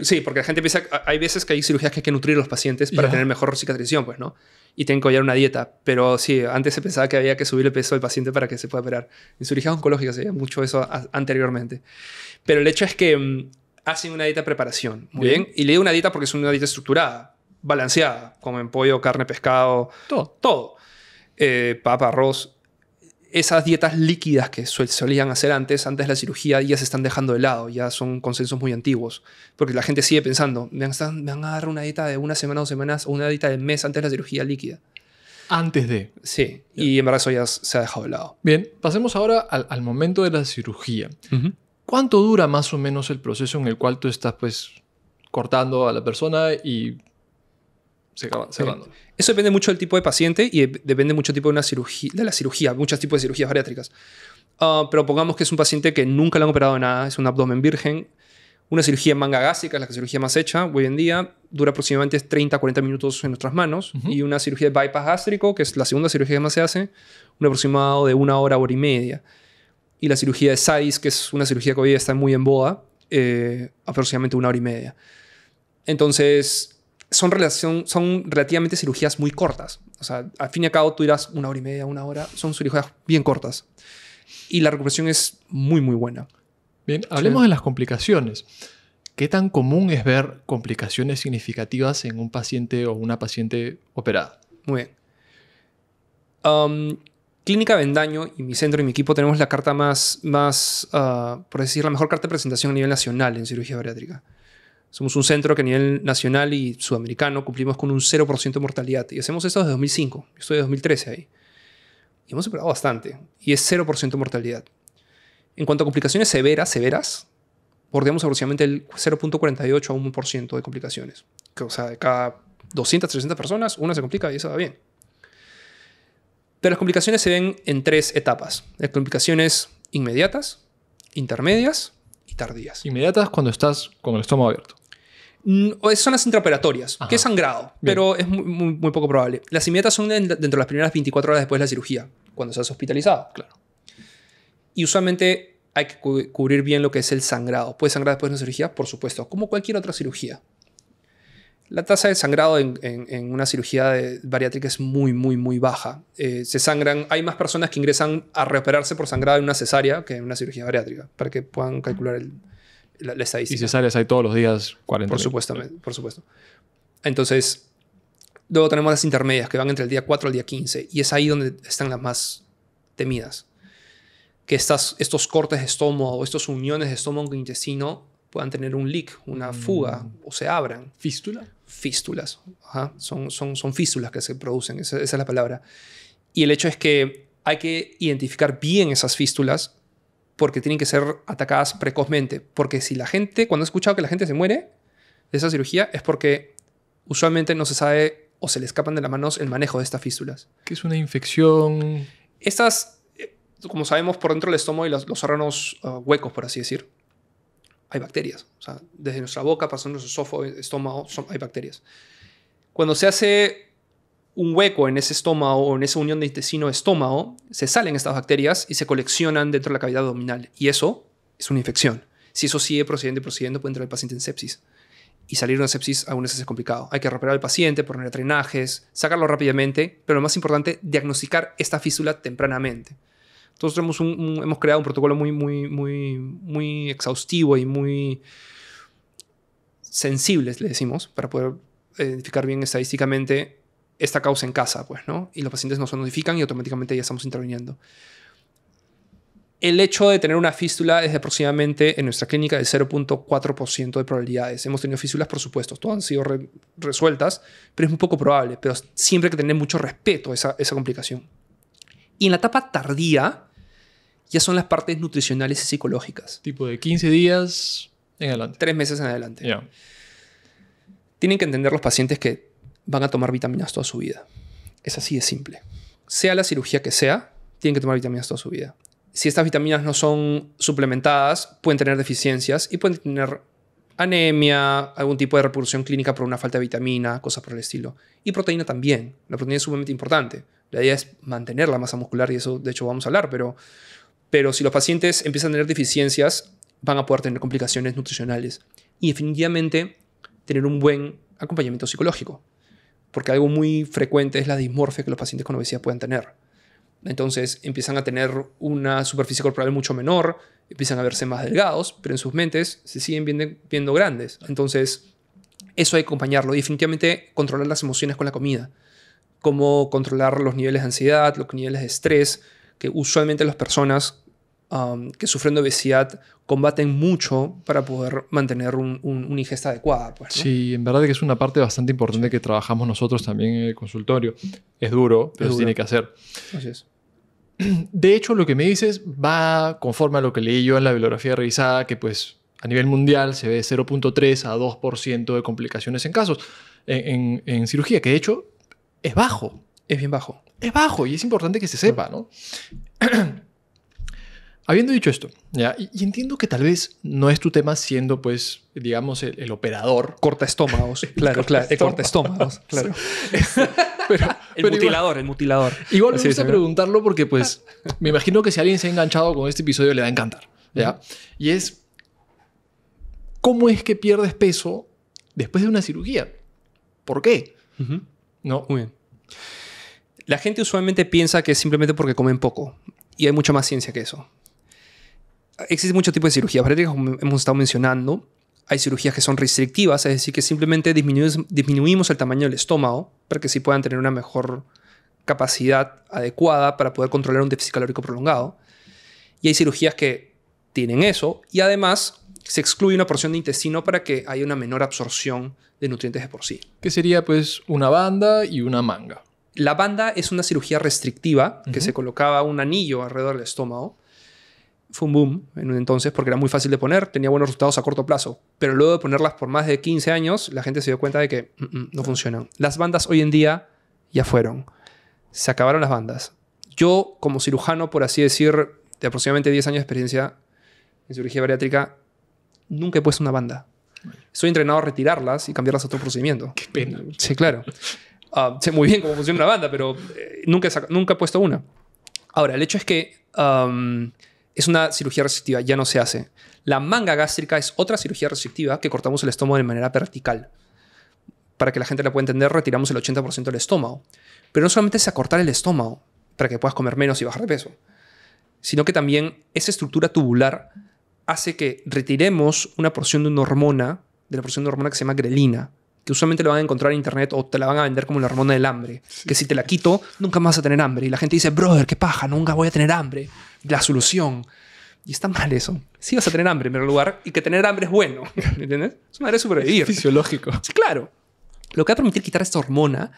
Sí, porque la gente piensa... Hay veces que hay cirugías que hay que nutrir a los pacientes para tener mejor cicatrización, pues, ¿no? Y tienen que llevar una dieta. Pero sí, antes se pensaba que había que subir el peso del paciente para que se pueda operar. En cirugías oncológicas se veía mucho eso anteriormente. Pero el hecho es que hacen una dieta de preparación. Muy bien. Y le digo una dieta porque es una dieta estructurada, balanceada, como en pollo, carne, pescado. Todo. Papa, arroz. Esas dietas líquidas que solían hacer antes de la cirugía ya se están dejando de lado, ya son consensos muy antiguos. Porque la gente sigue pensando, me van a dar una dieta de 1 semana, 2 semanas, o una dieta del mes antes de la cirugía líquida. Antes de. Sí, y en verdad eso ya se ha dejado de lado. Bien, pasemos ahora al momento de la cirugía. ¿Cuánto dura más o menos el proceso en el cual tú estás pues cortando a la persona y cerrando? Eso depende mucho del tipo de paciente y depende mucho del tipo de la cirugía, muchos tipos de cirugías bariátricas. Pero pongamos que es un paciente que nunca le han operado nada, es un abdomen virgen. Una cirugía en manga gástrica, es la cirugía más hecha hoy en día, dura aproximadamente 30 a 40 minutos en nuestras manos. Y una cirugía de bypass gástrico, que es la segunda cirugía que más se hace, un aproximado de 1 hora, 1 hora y media. Y la cirugía de Zeiss, que es una cirugía que hoy está muy en boga, aproximadamente 1 hora y media. Entonces, son relativamente cirugías muy cortas. O sea, al fin y al cabo tú dirás 1 hora y media, 1 hora. Son cirugías bien cortas. Y la recuperación es muy, muy buena. Bien, hablemos de las complicaciones. ¿Qué tan común es ver complicaciones significativas en un paciente o una paciente operada? Muy bien. Clínica Avendaño y mi centro y mi equipo tenemos la carta por decir, la mejor carta de presentación a nivel nacional en cirugía bariátrica. Somos un centro que a nivel nacional y sudamericano cumplimos con un 0% de mortalidad. Y hacemos esto desde 2005. Yo estoy de 2013 ahí. Y hemos superado bastante. Y es 0% de mortalidad. En cuanto a complicaciones severas, bordeamos aproximadamente el 0.48 a 1% de complicaciones. O sea, de cada 200, 300 personas, una se complica y eso va bien. Pero las complicaciones se ven en 3 etapas. Las complicaciones inmediatas, intermedias y tardías. Inmediatas cuando estás con el estómago abierto. Son las intraoperatorias, que es sangrado, Bien. pero es muy poco probable. Las inmediatas son dentro de las primeras 24 horas después de la cirugía, cuando estás hospitalizado. Claro. Y usualmente hay que cubrir bien lo que es el sangrado. ¿Puede sangrar después de una cirugía? Por supuesto, como cualquier otra cirugía. La tasa de sangrado en una cirugía bariátrica es muy baja. Se sangran, hay más personas que ingresan a reoperarse por sangrado en una cesárea que en una cirugía bariátrica, para que puedan calcular la estadística. Y cesáreas hay todos los días 40. Por supuesto. Entonces, luego tenemos las intermedias que van entre el día 4 al día 15 y es ahí donde están las más temidas. Que estos cortes de estómago o estas uniones de estómago e intestino puedan tener un leak, una fuga o se abran. ¿Fístula? Fístulas. Ajá. Son fístulas que se producen, esa es la palabra. Y el hecho es que hay que identificar bien esas fístulas porque tienen que ser atacadas precozmente. Porque si cuando he escuchado que la gente se muere de esa cirugía, es porque usualmente no se sabe o se le escapan de las manos el manejo de estas fístulas. ¿Qué es una infección? Estas, como sabemos, por dentro del estómago y los órganos huecos, por así decir, hay bacterias. O sea, desde nuestra boca, pasando nuestro esófago, estómago, hay bacterias. Cuando se hace un hueco en ese estómago o en esa unión de intestino-estómago, se salen estas bacterias y se coleccionan dentro de la cavidad abdominal. Y eso es una infección. Si eso sigue procediendo, puede entrar el paciente en sepsis. Y salir de una sepsis algunas veces es complicado. Hay que reparar al paciente, poner drenajes, sacarlo rápidamente, pero lo más importante, diagnosticar esta fístula tempranamente. Entonces hemos creado un protocolo muy exhaustivo y muy sensible, le decimos, para poder identificar bien estadísticamente esta causa en casa, pues, ¿no? Y los pacientes nos notifican y automáticamente ya estamos interviniendo. El hecho de tener una fístula es de aproximadamente, en nuestra clínica, del 0.4% de probabilidades. Hemos tenido fístulas, por supuesto, todas han sido resueltas, pero es muy poco probable. Pero siempre hay que tener mucho respeto a esa complicación. Y en la etapa tardía, ya son las partes nutricionales y psicológicas. Tipo de 15 días en adelante. 3 meses en adelante. Yeah. Tienen que entender los pacientes que van a tomar vitaminas toda su vida. Es así de simple. Sea la cirugía que sea, tienen que tomar vitaminas toda su vida. Si estas vitaminas no son suplementadas, pueden tener deficiencias y pueden tener anemia, algún tipo de repercusión clínica por una falta de vitamina, cosas por el estilo. Y proteína también. La proteína es sumamente importante. La idea es mantener la masa muscular y eso, de hecho, vamos a hablar. Pero si los pacientes empiezan a tener deficiencias, van a poder tener complicaciones nutricionales. Y definitivamente tener un buen acompañamiento psicológico. Porque algo muy frecuente es la dismorfia que los pacientes con obesidad pueden tener. Entonces empiezan a tener una superficie corporal mucho menor, empiezan a verse más delgados, pero en sus mentes se siguen viendo grandes. Entonces eso hay que acompañarlo. Y definitivamente controlar las emociones con la comida. Cómo controlar los niveles de ansiedad, los niveles de estrés, que usualmente las personas que sufren de obesidad combaten mucho para poder mantener una ingesta adecuada. Pues, ¿no? Sí, en verdad que es una parte bastante importante que trabajamos nosotros también en el consultorio. Es duro, pero se tiene que hacer. Así es. De hecho, lo que me dices va conforme a lo que leí yo en la bibliografía revisada, que pues a nivel mundial se ve 0.3 a 2% de complicaciones en casos en cirugía, que de hecho es bajo. Es bien bajo. Es bajo y es importante que se sepa, ¿no? Habiendo dicho esto, ¿ya? Y entiendo que tal vez no es tu tema siendo, pues, digamos, el operador. Corta estómagos. Claro. El corta estómagos. Claro. El mutilador. Igual me gusta preguntarlo porque, pues, me imagino que si alguien se ha enganchado con este episodio le va a encantar, ¿ya? Y es, ¿cómo es que pierdes peso después de una cirugía? ¿Por qué? ¿No? Muy bien. La gente usualmente piensa que es simplemente porque comen poco. Y hay mucha más ciencia que eso. Existen muchos tipos de cirugías bariátricas, como hemos estado mencionando. Hay cirugías que son restrictivas, es decir, que simplemente disminuimos el tamaño del estómago para que sí puedan tener una mejor capacidad adecuada para poder controlar un déficit calórico prolongado. Y hay cirugías que tienen eso y además se excluye una porción de intestino para que haya una menor absorción de nutrientes de por sí. Que sería, pues, una banda y una manga. La banda es una cirugía restrictiva que se colocaba un anillo alrededor del estómago. Fue un boom en un entonces porque era muy fácil de poner, tenía buenos resultados a corto plazo. Pero luego de ponerlas por más de 15 años, la gente se dio cuenta de que no funcionan. Las bandas hoy en día ya fueron. Se acabaron las bandas. Yo, como cirujano, por así decir, de aproximadamente 10 años de experiencia en cirugía bariátrica, nunca he puesto una banda. Estoy entrenado a retirarlas y cambiarlas a otro procedimiento. Qué pena. Sí, claro. Sé muy bien cómo funciona una banda, pero nunca he puesto una. Ahora, el hecho es que es una cirugía restrictiva, ya no se hace. La manga gástrica es otra cirugía restrictiva que cortamos el estómago de manera vertical. Para que la gente la pueda entender, retiramos el 80% del estómago. Pero no solamente es acortar el estómago para que puedas comer menos y bajar de peso, sino que también esa estructura tubular hace que retiremos una porción de una hormona, de la porción de hormona que se llama grelina, que usualmente lo van a encontrar en internet o te la van a vender como la hormona del hambre. Sí. Que si te la quito, nunca más vas a tener hambre. Y la gente dice, brother, qué paja, nunca voy a tener hambre. La solución. Y está mal eso. Sí vas a tener hambre en primer lugar y que tener hambre es bueno. ¿Entiendes? Es una manera de sobrevivir. Es fisiológico. Sí, claro. Lo que va a permitir quitar esta hormona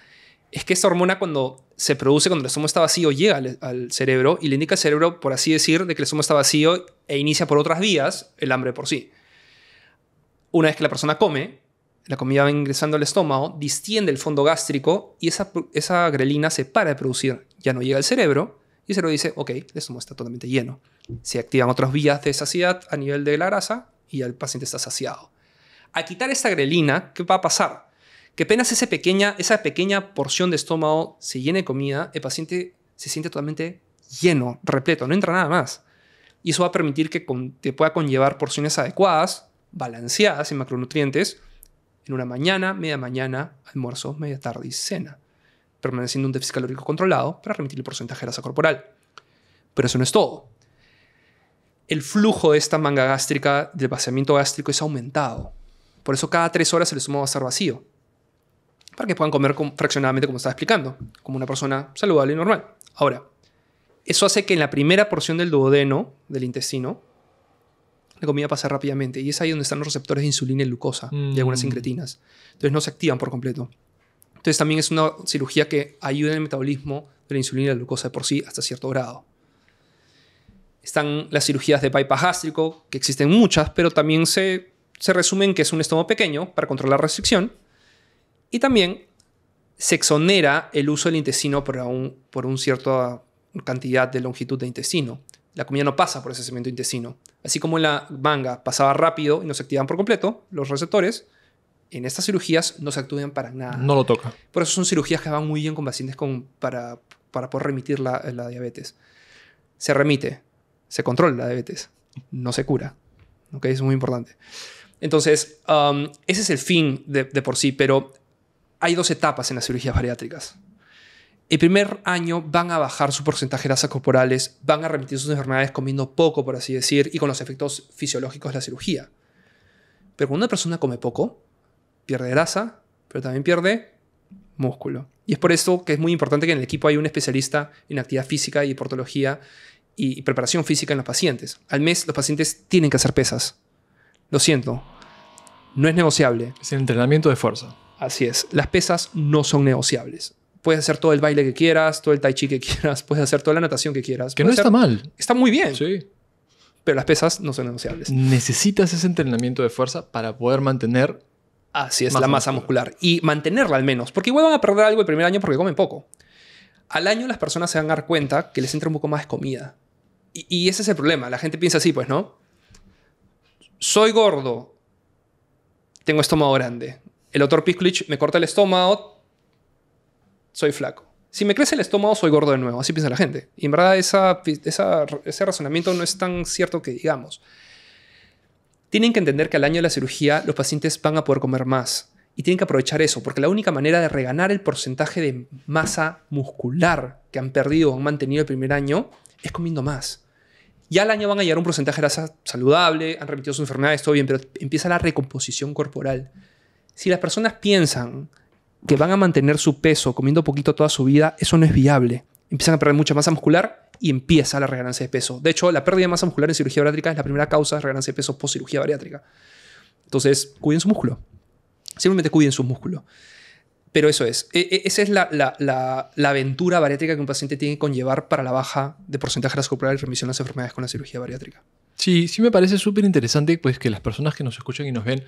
es que esta hormona cuando se produce, cuando el estómago está vacío, llega al cerebro y le indica al cerebro, por así decir, de que el estómago está vacío e inicia por otras vías el hambre por sí. Una vez que la persona come, la comida va ingresando al estómago, distiende el fondo gástrico y esa grelina se para de producir. Ya no llega al cerebro y el cerebro dice, ok, el estómago está totalmente lleno. Se activan otras vías de saciedad a nivel de la grasa y el paciente está saciado. Al quitar esta grelina, ¿qué va a pasar? Que apenas esa pequeña porción de estómago se llene de comida, el paciente se siente totalmente lleno, repleto, no entra nada más. Y eso va a permitir que te pueda conllevar porciones adecuadas, balanceadas en macronutrientes, en una mañana, media mañana, almuerzo, media tarde y cena, permaneciendo un déficit calórico controlado para remitir el porcentaje de grasa corporal. Pero eso no es todo. El flujo de esta manga gástrica, del vaciamiento gástrico, es aumentado. Por eso cada 3 horas el estómago va a estar vacío. Para que puedan comer fraccionadamente, como estaba explicando, como una persona saludable y normal. Ahora, eso hace que en la primera porción del duodeno, del intestino, la comida pasa rápidamente. Y es ahí donde están los receptores de insulina y glucosa y algunas incretinas. Entonces no se activan por completo. Entonces también es una cirugía que ayuda en el metabolismo de la insulina y la glucosa de por sí hasta cierto grado. Están las cirugías de bypass gástrico, que existen muchas, pero también se resumen que es un estómago pequeño para controlar restricción. Y también se exonera el uso del intestino por una cierta cantidad de longitud de intestino. La comida no pasa por ese segmento de intestino. Así como en la manga pasaba rápido y no se activaban por completo los receptores, en estas cirugías no se actúan para nada. No lo toca. Por eso son cirugías que van muy bien con pacientes para poder remitir la diabetes. Se remite, se controla la diabetes, no se cura. ¿Okay? Eso es muy importante. Entonces, ese es el fin de por sí, pero hay 2 etapas en las cirugías bariátricas. El primer año van a bajar su porcentaje de grasas corporales, van a remitir sus enfermedades comiendo poco, por así decir, y con los efectos fisiológicos de la cirugía. Pero cuando una persona come poco, pierde grasa, pero también pierde músculo. Y es por eso que es muy importante que en el equipo haya un especialista en actividad física y deportología y preparación física en los pacientes. Al mes los pacientes tienen que hacer pesas. Lo siento, no es negociable. Es el entrenamiento de fuerza. Así es, las pesas no son negociables. Puedes hacer todo el baile que quieras, todo el tai chi que quieras, puedes hacer toda la natación que quieras. Que no está mal. Está muy bien. Sí. Pero las pesas no son negociables. Necesitas ese entrenamiento de fuerza para poder mantener... Así es, la masa muscular. Y mantenerla al menos. Porque igual van a perder algo el primer año porque comen poco. Al año las personas se van a dar cuenta que les entra un poco más de comida. Y ese es el problema. La gente piensa así, pues, ¿no? Soy gordo. Tengo estómago grande. El doctor Piskulich me corta el estómago. Soy flaco. Si me crece el estómago, soy gordo de nuevo. Así piensa la gente. Y en verdad ese razonamiento no es tan cierto que digamos. Tienen que entender que al año de la cirugía los pacientes van a poder comer más. Y tienen que aprovechar eso, porque la única manera de reganar el porcentaje de masa muscular que han perdido o han mantenido el primer año es comiendo más. Ya al año van a llegar a un porcentaje de grasa saludable, han remitido sus enfermedades, todo bien, pero empieza la recomposición corporal. Si las personas piensan que van a mantener su peso comiendo poquito toda su vida, eso no es viable. Empiezan a perder mucha masa muscular y empieza la reganancia de peso. De hecho, la pérdida de masa muscular en cirugía bariátrica es la primera causa de reganancia de peso post-cirugía bariátrica. Entonces, cuiden su músculo. Simplemente cuiden su músculo. Pero eso es. Esa es la aventura bariátrica que un paciente tiene que conllevar para la baja de porcentaje de grasa corporal y remisión de las enfermedades con la cirugía bariátrica. Sí, sí me parece súper interesante pues, que las personas que nos escuchan y nos ven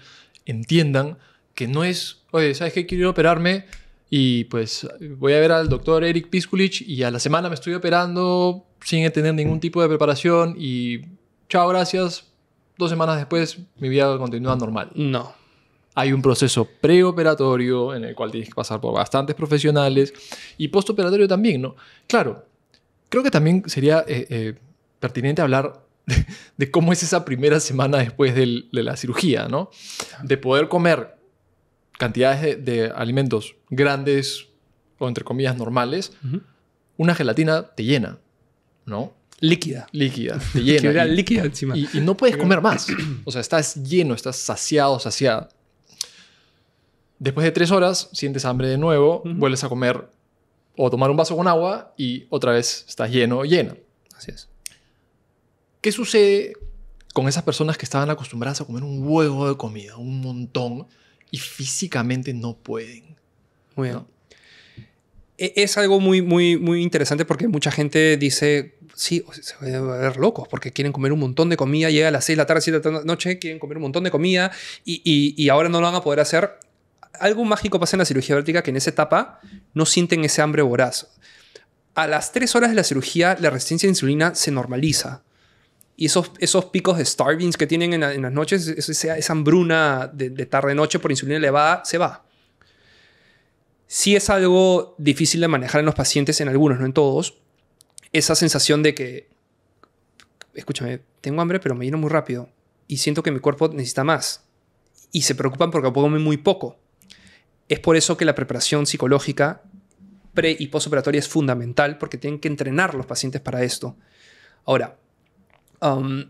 entiendan que no es, oye, ¿sabes qué? Quiero operarme y pues voy a ver al doctor Eric Piskulich y a la semana me estoy operando sin tener ningún tipo de preparación y chao, gracias. 2 semanas después mi vida continúa normal. No. Hay un proceso preoperatorio en el cual tienes que pasar por bastantes profesionales y postoperatorio también, ¿no? Claro, creo que también sería pertinente hablar de cómo es esa primera semana después de la cirugía, ¿no? De poder comer cantidades de alimentos grandes o entre comillas normales, una gelatina te llena, ¿no? Líquida. Líquida, te llena. Líquida encima. Y no puedes comer más. O sea, estás lleno, estás saciado, saciada. Después de 3 horas, sientes hambre de nuevo, vuelves a comer o tomar un vaso con agua y otra vez estás lleno o llena. Así es. ¿Qué sucede con esas personas que estaban acostumbradas a comer un huevo de comida, un montón, y físicamente no pueden? Muy bien. ¿No? Es algo muy, muy, muy interesante porque mucha gente dice, sí, se van a ver locos porque quieren comer un montón de comida, llega a las 6 de la tarde, 7 de la noche, quieren comer un montón de comida y ahora no lo van a poder hacer. Algo mágico pasa en la cirugía bariátrica que en esa etapa no sienten ese hambre voraz. A las 3 horas de la cirugía, la resistencia a insulina se normaliza. Y esos picos de starvings que tienen en las noches, esa hambruna de tarde-noche por insulina elevada, se va. Sí es algo difícil de manejar en los pacientes, en algunos, no en todos. Esa sensación de que, escúchame, tengo hambre pero me lleno muy rápido y siento que mi cuerpo necesita más. Y se preocupan porque comen muy poco. Es por eso que la preparación psicológica pre- y postoperatoria es fundamental porque tienen que entrenar a los pacientes para esto. Ahora, ¿todo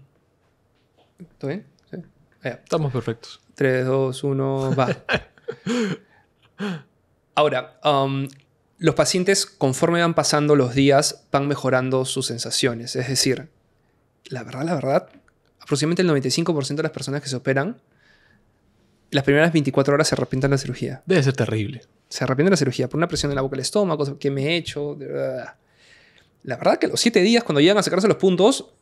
bien? ¿Sí? Estamos perfectos. 3, 2, 1, va. Ahora, los pacientes, conforme van pasando los días, van mejorando sus sensaciones. Es decir, la verdad, aproximadamente el 95% de las personas que se operan, las primeras 24 horas se arrepienten de la cirugía. Debe ser terrible. Se arrepienten de la cirugía por una presión en la boca del estómago, ¿qué me he hecho? La verdad que los 7 días, cuando llegan a sacarse los puntos,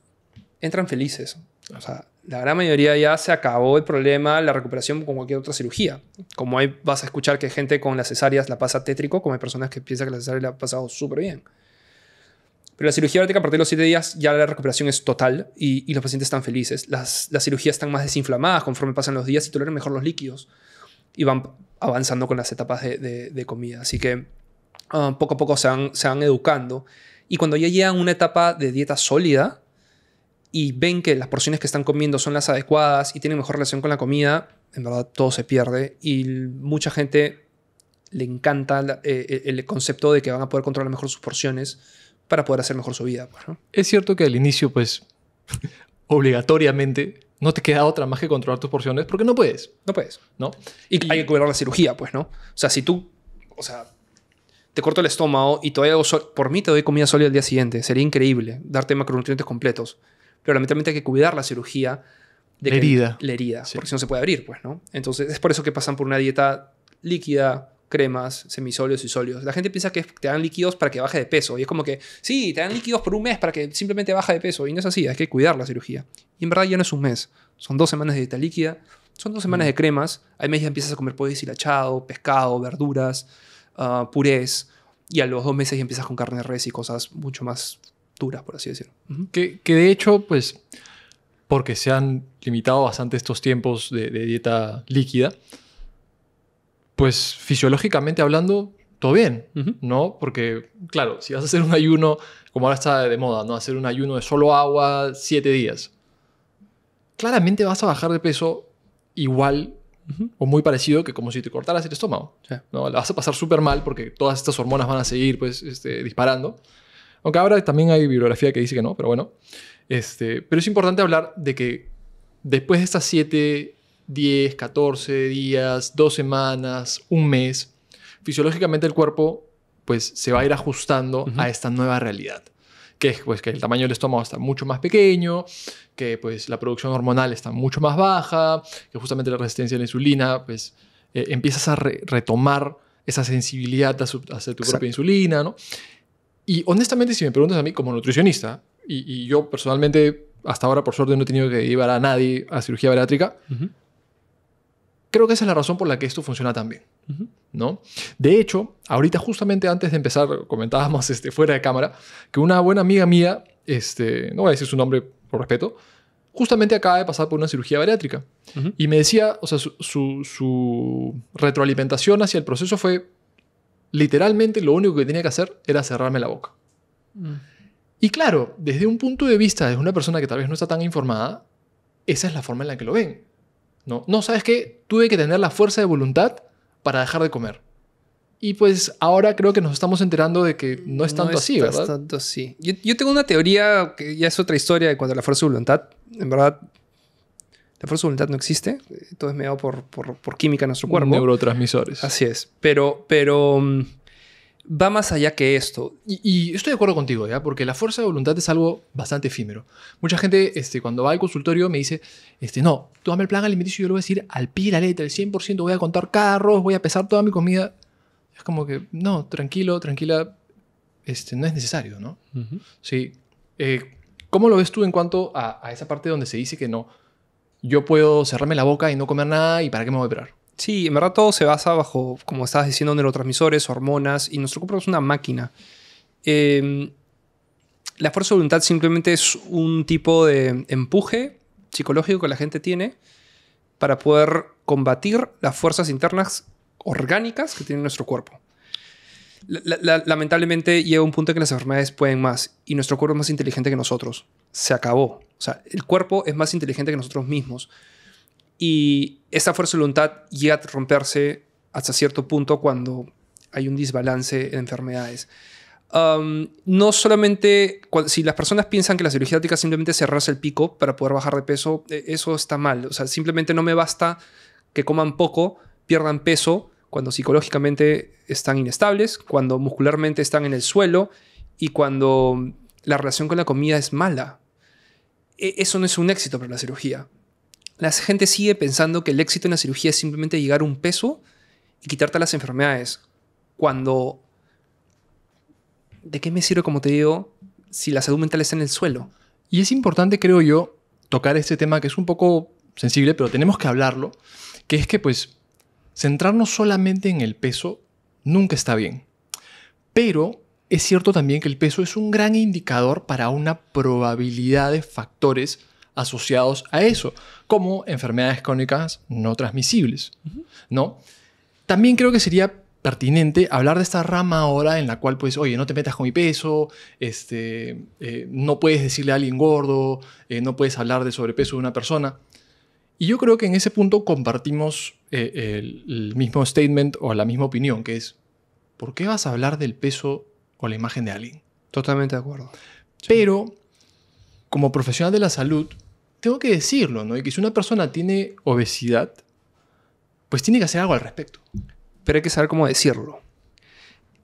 entran felices. O sea, la gran mayoría ya se acabó el problema, la recuperación con cualquier otra cirugía. Como ahí vas a escuchar que gente con las cesáreas la pasa tétrico, como hay personas que piensan que la cesárea la ha pasado súper bien. Pero la cirugía bariátrica a partir de los 7 días ya la recuperación es total y los pacientes están felices. Las cirugías están más desinflamadas conforme pasan los días y toleran mejor los líquidos. Y van avanzando con las etapas de comida. Así que poco a poco se van educando. Y cuando ya llegan a una etapa de dieta sólida y ven que las porciones que están comiendo son las adecuadas y tienen mejor relación con la comida, en verdad todo se pierde. Y mucha gente le encanta el concepto de que van a poder controlar mejor sus porciones para poder hacer mejor su vida. Pues, ¿no? Es cierto que al inicio, pues, obligatoriamente no te queda otra más que controlar tus porciones porque no puedes. No puedes. ¿No? Y hay que cuidar la cirugía, pues, ¿no? O sea, si tú, te corto el estómago y todavía por mí te doy comida sólida al día siguiente. Sería increíble darte macronutrientes completos. Pero lamentablemente hay que cuidar la cirugía. La herida. La herida, sí. porque si no se puede abrir, pues, ¿no? Entonces, es por eso que pasan por una dieta líquida, cremas, semisólidos y sólidos. La gente piensa que te dan líquidos para que baje de peso. Y es como que, sí, te dan líquidos por un mes para que simplemente baje de peso. Y no es así, hay que cuidar la cirugía. Y en verdad ya no es un mes. Son 2 semanas de dieta líquida, son 2 semanas de cremas. Al mes ya empiezas a comer pollo deshilachado, pescado, verduras, purés. Y a los 2 meses ya empiezas con carne de res y cosas mucho más alturas, por así decirlo. Que de hecho, pues, porque se han limitado bastante estos tiempos de dieta líquida, pues fisiológicamente hablando, todo bien, ¿no? Porque, claro, si vas a hacer un ayuno, como ahora está de moda, ¿no? Hacer un ayuno de solo agua 7 días. Claramente vas a bajar de peso igual o muy parecido que como si te cortaras el estómago. Sí. ¿No? La vas a pasar súper mal porque todas estas hormonas van a seguir pues, disparando. Aunque ahora también hay bibliografía que dice que no, pero bueno. Pero es importante hablar de que después de estas 7, 10, 14 días, 2 semanas, un mes, fisiológicamente el cuerpo pues, se va a ir ajustando a esta nueva realidad. Que es pues, que el tamaño del estómago está mucho más pequeño, que pues, la producción hormonal está mucho más baja, que justamente la resistencia a la insulina, pues empiezas a retomar esa sensibilidad hacia tu propia insulina, ¿no? Y honestamente, si me preguntas a mí como nutricionista, y yo personalmente hasta ahora por suerte no he tenido que llevar a nadie a cirugía bariátrica, creo que esa es la razón por la que esto funciona tan bien, ¿no? De hecho, ahorita justamente antes de empezar, comentábamos fuera de cámara, que una buena amiga mía, no voy a decir su nombre por respeto, justamente acaba de pasar por una cirugía bariátrica. Y me decía, o sea, su retroalimentación hacia el proceso fue, literalmente lo único que tenía que hacer era cerrarme la boca. Y claro, desde un punto de vista de una persona que tal vez no está tan informada, esa es la forma en la que lo ven. No, ¿sabes qué? Tuve que tener la fuerza de voluntad para dejar de comer. Y pues ahora creo que nos estamos enterando de que no es tanto así, ¿verdad? No es tanto así. Yo tengo una teoría que ya es otra historia de cuanto a la fuerza de voluntad. En verdad, la fuerza de voluntad no existe. Todo es mediado por química en nuestro cuerpo. Neurotransmisores. Así es. Pero va más allá que esto. Y estoy de acuerdo contigo, ¿ya? Porque la fuerza de voluntad es algo bastante efímero. Mucha gente, cuando va al consultorio, me dice, no, tú dame el plan alimenticio y yo lo voy a decir al pie de la letra, el 100%, voy a contar cada arroz, voy a pesar toda mi comida. Es como que, no, tranquila, no es necesario, ¿no? Sí. ¿Cómo lo ves tú en cuanto a esa parte donde se dice que no, yo puedo cerrarme la boca y no comer nada y para qué me voy a operar? Sí, en verdad todo se basa bajo, como estabas diciendo, neurotransmisores, hormonas, y nuestro cuerpo es una máquina. La fuerza de voluntad simplemente es un tipo de empuje psicológico que la gente tiene para poder combatir las fuerzas internas orgánicas que tiene nuestro cuerpo. Lamentablemente llega un punto en que las enfermedades pueden más y nuestro cuerpo es más inteligente que nosotros. Se acabó. O sea, el cuerpo es más inteligente que nosotros mismos. Y esta fuerza de voluntad llega a romperse hasta cierto punto cuando hay un desbalance en enfermedades. No solamente... si las personas piensan que la cirugía bariátrica simplemente es cerrarse el pico para poder bajar de peso, eso está mal. O sea, simplemente no me basta que coman poco, pierdan peso, cuando psicológicamente están inestables, cuando muscularmente están en el suelo y cuando la relación con la comida es mala. Eso no es un éxito para la cirugía. La gente sigue pensando que el éxito en la cirugía es simplemente llegar a un peso y quitarte las enfermedades. Cuando... ¿de qué me sirve, como te digo, si la salud mental está en el suelo? Y es importante, creo yo, tocar este tema que es un poco sensible, pero tenemos que hablarlo, que es que, pues, centrarnos solamente en el peso nunca está bien. Pero es cierto también que el peso es un gran indicador para una probabilidad de factores asociados a eso, como enfermedades crónicas no transmisibles, ¿no? También creo que sería pertinente hablar de esta rama ahora en la cual, pues, oye, no te metas con mi peso, no puedes decirle a alguien gordo, no puedes hablar de sobrepeso de una persona. Y yo creo que en ese punto compartimos el mismo statement o la misma opinión, que es, ¿por qué vas a hablar del peso o la imagen de alguien? Totalmente de acuerdo. Sí. Pero, como profesional de la salud, tengo que decirlo, ¿no? Y que si una persona tiene obesidad, pues tiene que hacer algo al respecto. Pero hay que saber cómo decirlo.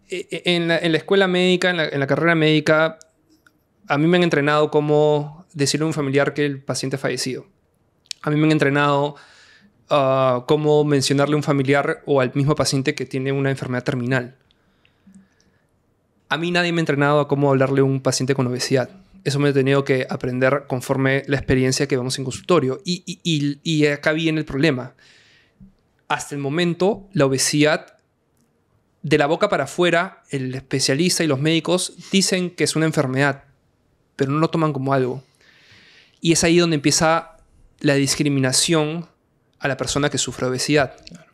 En la escuela médica, en la carrera médica, a mí me han entrenado cómo decirle a un familiar que el paciente ha fallecido. A mí me han entrenado cómo mencionarle a un familiar o al mismo paciente que tiene una enfermedad terminal. A mí nadie me ha entrenado a cómo hablarle a un paciente con obesidad. Eso me he tenido que aprender conforme la experiencia que vemos en consultorio. Y acá viene el problema. Hasta el momento, la obesidad, de la boca para afuera, el especialista y los médicos dicen que es una enfermedad. pero no lo toman como algo. Y es ahí donde empieza la discriminación a la persona que sufre obesidad. Claro.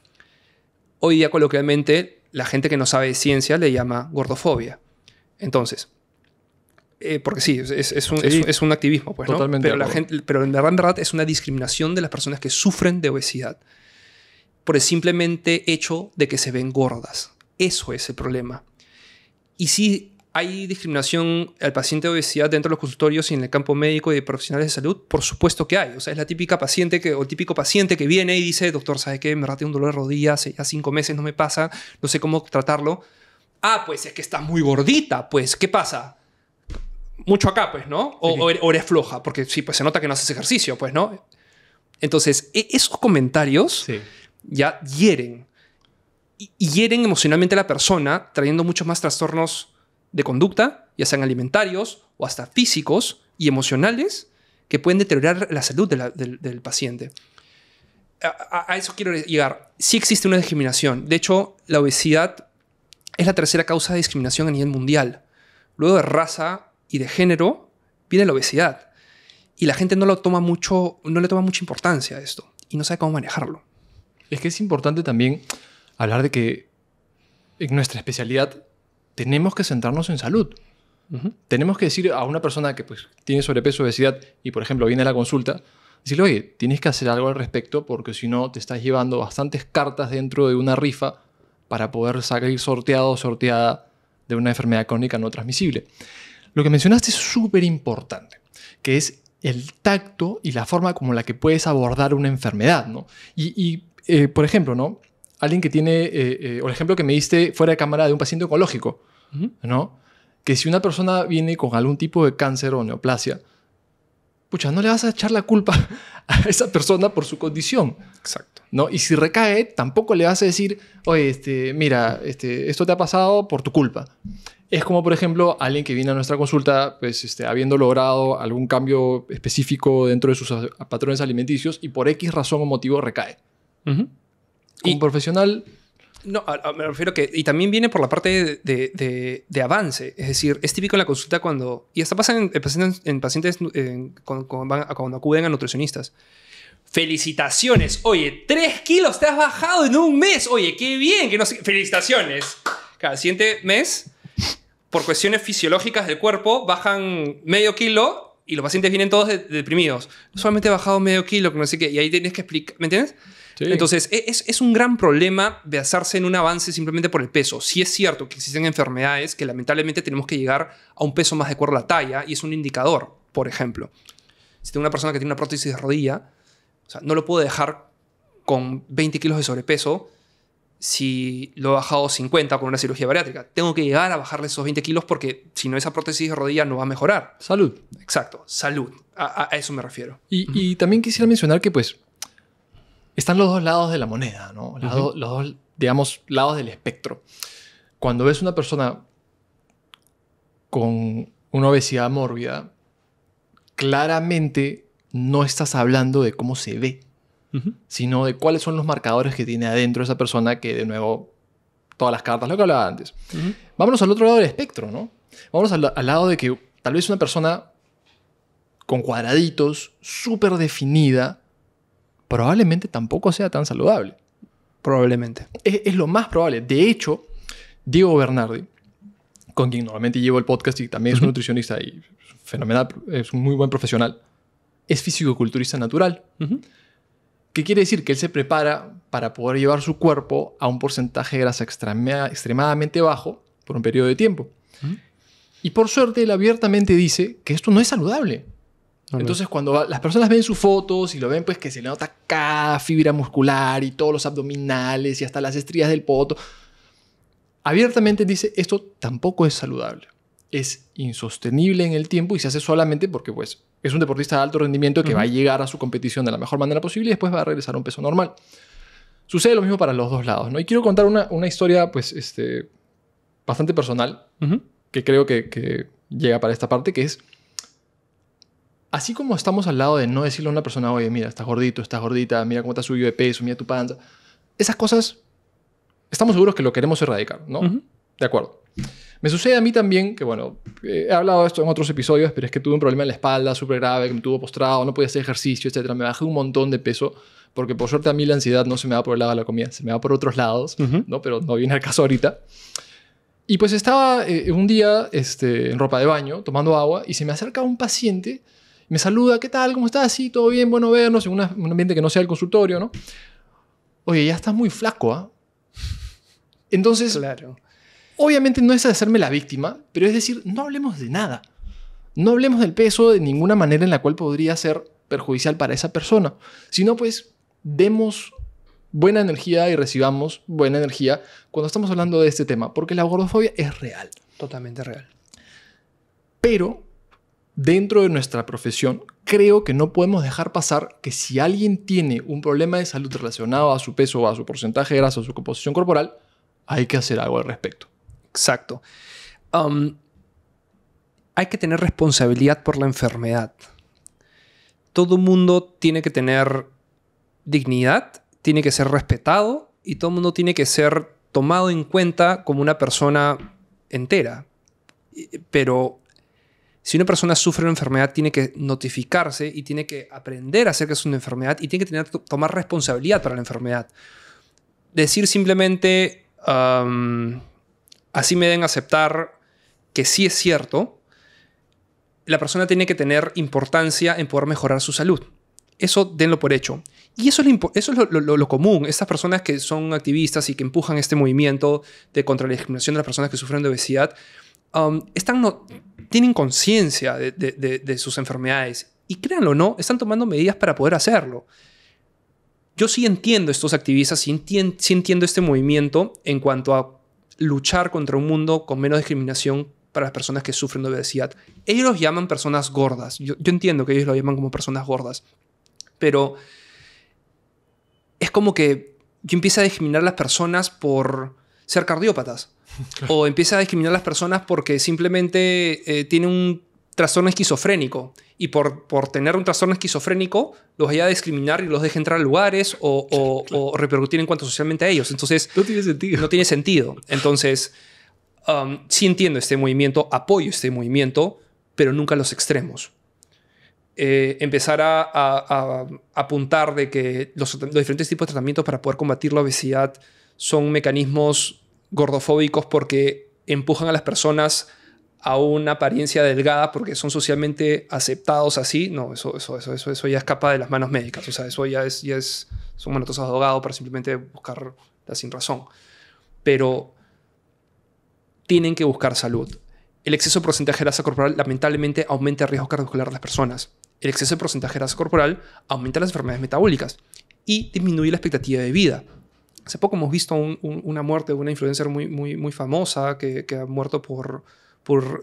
Hoy día, coloquialmente, la gente que no sabe de ciencia le llama gordofobia. Entonces, porque sí, es un activismo, pues, ¿no? Totalmente. Pero en verdad es una discriminación de las personas que sufren de obesidad por el simplemente hecho de que se ven gordas. Eso es el problema. Y sí, ¿hay discriminación al paciente de obesidad dentro de los consultorios y en el campo médico y de profesionales de salud? Por supuesto que hay. O sea, es la típica paciente o el típico paciente que viene y dice, doctor, ¿sabe qué? Me tengo un dolor de rodilla, hace ya 5 meses no me pasa, no sé cómo tratarlo. Ah, pues es que estás muy gordita, pues, ¿qué pasa? Mucho acá, pues, ¿no? O eres floja, porque sí, pues se nota que no haces ejercicio, pues, ¿no? Entonces, esos comentarios ya hieren. Y hieren emocionalmente a la persona, trayendo muchos más trastornos de conducta, ya sean alimentarios o hasta físicos y emocionales, que pueden deteriorar la salud del paciente. A eso quiero llegar. Sí existe una discriminación. De hecho, la obesidad es la tercera causa de discriminación a nivel mundial. Luego de raza y de género, viene la obesidad. Y la gente no le toma mucha importancia a esto y no sabe cómo manejarlo. Es que es importante también hablar de que en nuestra especialidad tenemos que centrarnos en salud. Tenemos que decir a una persona que pues, tiene sobrepeso, obesidad y, por ejemplo, viene a la consulta, decirle, oye, tienes que hacer algo al respecto porque si no te estás llevando bastantes cartas dentro de una rifa para poder salir sorteado o sorteada de una enfermedad crónica no transmisible. Lo que mencionaste es súper importante, que es el tacto y la forma como la que puedes abordar una enfermedad, ¿no? Por ejemplo, ¿no? Alguien que tiene, o el ejemplo que me diste fuera de cámara de un paciente oncológico, ¿no? Que si una persona viene con algún tipo de cáncer o neoplasia, pucha, no le vas a echar la culpa a esa persona por su condición. Exacto. ¿No? Y si recae, tampoco le vas a decir, oye, mira, esto te ha pasado por tu culpa. Es como, por ejemplo, alguien que viene a nuestra consulta pues, habiendo logrado algún cambio específico dentro de sus patrones alimenticios y por X razón o motivo recae. Como profesional... No, me refiero que... Y también viene por la parte de avance. Es decir, es típico en la consulta cuando... Y hasta pasa en pacientes cuando acuden a nutricionistas. ¡Felicitaciones! Oye, 3 kilos te has bajado en un mes. Oye, qué bien. Que no sé... ¡Felicitaciones! Cada siguiente mes, por cuestiones fisiológicas del cuerpo, bajan medio kilo y los pacientes vienen todos deprimidos. Solamente he bajado medio kilo, que no sé qué. Y ahí tienes que explicar... ¿Me entiendes? Sí. Entonces, es un gran problema basarse en un avance simplemente por el peso. Sí es cierto que existen enfermedades que lamentablemente tenemos que llegar a un peso más de acuerdo a la talla y es un indicador, por ejemplo. Si tengo una persona que tiene una prótesis de rodilla, o sea, no lo puedo dejar con 20 kilos de sobrepeso si lo he bajado 50 con una cirugía bariátrica. Tengo que llegar a bajarle esos 20 kilos porque si no esa prótesis de rodilla no va a mejorar. Salud. Exacto, salud. A eso me refiero. Y también quisiera mencionar que pues están los dos lados de la moneda, ¿no? Los dos, digamos, lados del espectro. Cuando ves una persona con una obesidad mórbida, claramente no estás hablando de cómo se ve, sino de cuáles son los marcadores que tiene adentro esa persona que, de nuevo, todas las cartas, lo que hablaba antes. Vámonos al otro lado del espectro, ¿no? Vámonos al lado de que tal vez una persona con cuadraditos, súper definida, probablemente tampoco sea tan saludable. Probablemente. Es lo más probable. De hecho, Diego Bernardi, con quien normalmente llevo el podcast y también es un nutricionista y fenomenal, es un muy buen profesional, es fisicoculturista natural. ¿Qué quiere decir? Que él se prepara para poder llevar su cuerpo a un porcentaje de grasa extremadamente bajo por un periodo de tiempo. Y por suerte, él abiertamente dice que esto no es saludable. Entonces, cuando las personas ven sus fotos y lo ven, pues que se le nota cada fibra muscular y todos los abdominales y hasta las estrías del poto, abiertamente dice, esto tampoco es saludable. Es insostenible en el tiempo y se hace solamente porque pues, es un deportista de alto rendimiento que va a llegar a su competición de la mejor manera posible y después va a regresar a un peso normal. Sucede lo mismo para los dos lados, ¿no? Y quiero contar una historia pues, bastante personal que creo que llega para esta parte, que es así como estamos al lado de no decirle a una persona, oye, mira, estás gordito, estás gordita, mira cómo te has subido de peso, mira tu panza. Esas cosas, estamos seguros que lo queremos erradicar, ¿no? De acuerdo. Me sucede a mí también, que bueno, he hablado de esto en otros episodios, pero es que tuve un problema en la espalda súper grave, que me tuvo postrado, no podía hacer ejercicio, etc. Me bajé un montón de peso, porque por suerte a mí la ansiedad no se me va por el lado de la comida, se me va por otros lados, ¿no? Pero no viene al caso ahorita. Y pues estaba un día en ropa de baño, tomando agua, y se me acerca un paciente, me saluda, ¿qué tal? ¿Cómo estás? Sí, todo bien, bueno vernos, en un ambiente que no sea el consultorio, ¿no? Oye, ya estás muy flaco, ¿ah? Entonces, Claro. obviamente no es hacerme la víctima, pero es decir, no hablemos de nada. No hablemos del peso de ninguna manera en la cual podría ser perjudicial para esa persona, sino pues demos buena energía y recibamos buena energía cuando estamos hablando de este tema, porque la gordofobia es real. Totalmente real. Pero dentro de nuestra profesión, creo que no podemos dejar pasar que si alguien tiene un problema de salud relacionado a su peso o a su porcentaje de grasa o su composición corporal, hay que hacer algo al respecto. Exacto. Hay que tener responsabilidad por la enfermedad. Todo mundo tiene que tener dignidad, tiene que ser respetado y todo el mundo tiene que ser tomado en cuenta como una persona entera. Pero si una persona sufre una enfermedad, tiene que notificarse y tiene que aprender acerca de su enfermedad y tiene que tomar responsabilidad para la enfermedad. Decir simplemente, así me den a aceptar que sí es cierto, la persona tiene que tener importancia en poder mejorar su salud. Eso denlo por hecho. Y eso es lo común. Estas personas que son activistas y que empujan este movimiento contra la discriminación de las personas que sufren de obesidad, tienen conciencia de sus enfermedades. Y créanlo o no, están tomando medidas para poder hacerlo. Yo sí entiendo estos activistas, sí entiendo este movimiento en cuanto a luchar contra un mundo con menos discriminación para las personas que sufren de obesidad. Ellos los llaman personas gordas. Yo entiendo que ellos lo llaman como personas gordas. Pero es como que yo empiezo a discriminar a las personas por ser cardiópatas. O empieza a discriminar a las personas porque simplemente tienen un trastorno esquizofrénico. Y por tener un trastorno esquizofrénico, los vaya a discriminar y los deje entrar a lugares o repercutir en cuanto socialmente a ellos. Entonces, no tiene sentido. No tiene sentido. Entonces, sí entiendo este movimiento, apoyo este movimiento, pero nunca a los extremos. Empezar a apuntar de que los diferentes tipos de tratamientos para poder combatir la obesidad son mecanismos gordofóbicos porque empujan a las personas a una apariencia delgada porque son socialmente aceptados así. No, eso ya escapa de las manos médicas. O sea, eso ya es son manotazos de ahogado para simplemente buscar la sin razón. Pero tienen que buscar salud. El exceso de porcentaje de grasa corporal lamentablemente aumenta el riesgo cardiovascular de las personas. El exceso de porcentaje de grasa corporal aumenta las enfermedades metabólicas y disminuye la expectativa de vida. Hace poco hemos visto una muerte de una influencer muy famosa que ha muerto por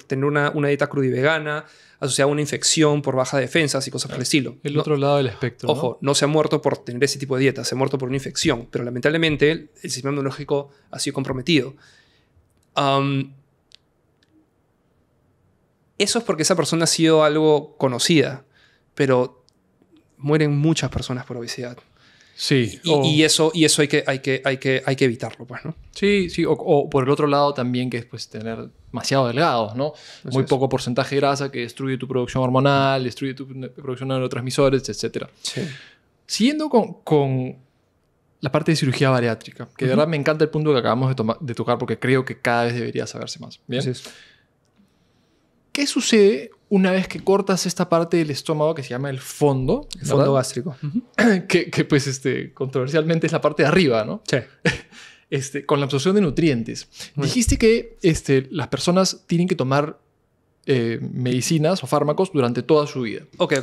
tener una dieta crudivegana asociada a una infección por baja defensas y cosas por el estilo. El otro lado del espectro. Ojo, no se ha muerto por tener ese tipo de dieta, se ha muerto por una infección, pero lamentablemente el sistema inmunológico ha sido comprometido. Eso es porque esa persona ha sido algo conocida, pero mueren muchas personas por obesidad. Sí. Y eso hay que evitarlo, pues, ¿no? Sí. O por el otro lado también, que es pues tener demasiado delgados, ¿no? Muy poco porcentaje de grasa que destruye tu producción hormonal, destruye tu producción de neurotransmisores, etc. Sí. Siguiendo con la parte de cirugía bariátrica, que de verdad me encanta el punto que acabamos de tocar porque creo que cada vez debería saberse más. ¿Bien? ¿Qué sucede una vez que cortas esta parte del estómago que se llama el fondo? El fondo gástrico. Que pues controversialmente es la parte de arriba, ¿no? Sí. Con la absorción de nutrientes. Dijiste que las personas tienen que tomar medicinas o fármacos durante toda su vida. Ok.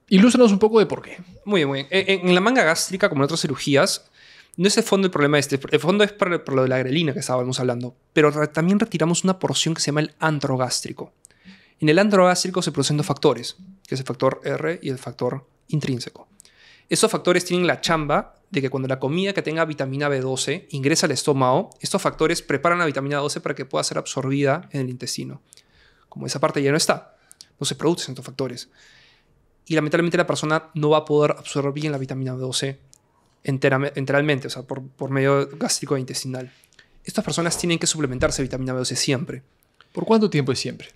Ilústranos un poco de por qué. Muy bien. En la manga gástrica, como en otras cirugías, no es el fondo el problema El fondo es por lo de la grelina que estábamos hablando. Pero también retiramos una porción que se llama el antro gástrico. En el antro gástrico se producen dos factores, que es el factor R y el factor intrínseco. Estos factores tienen la chamba de que cuando la comida que tenga vitamina B12 ingresa al estómago, estos factores preparan la vitamina 12 para que pueda ser absorbida en el intestino. Como esa parte ya no está, no se producen estos factores. Y lamentablemente la persona no va a poder absorber bien la vitamina B12 enteralmente, o sea, por medio gástrico e intestinal. estas personas tienen que suplementarse vitamina B12 siempre. ¿Por cuánto tiempo es siempre?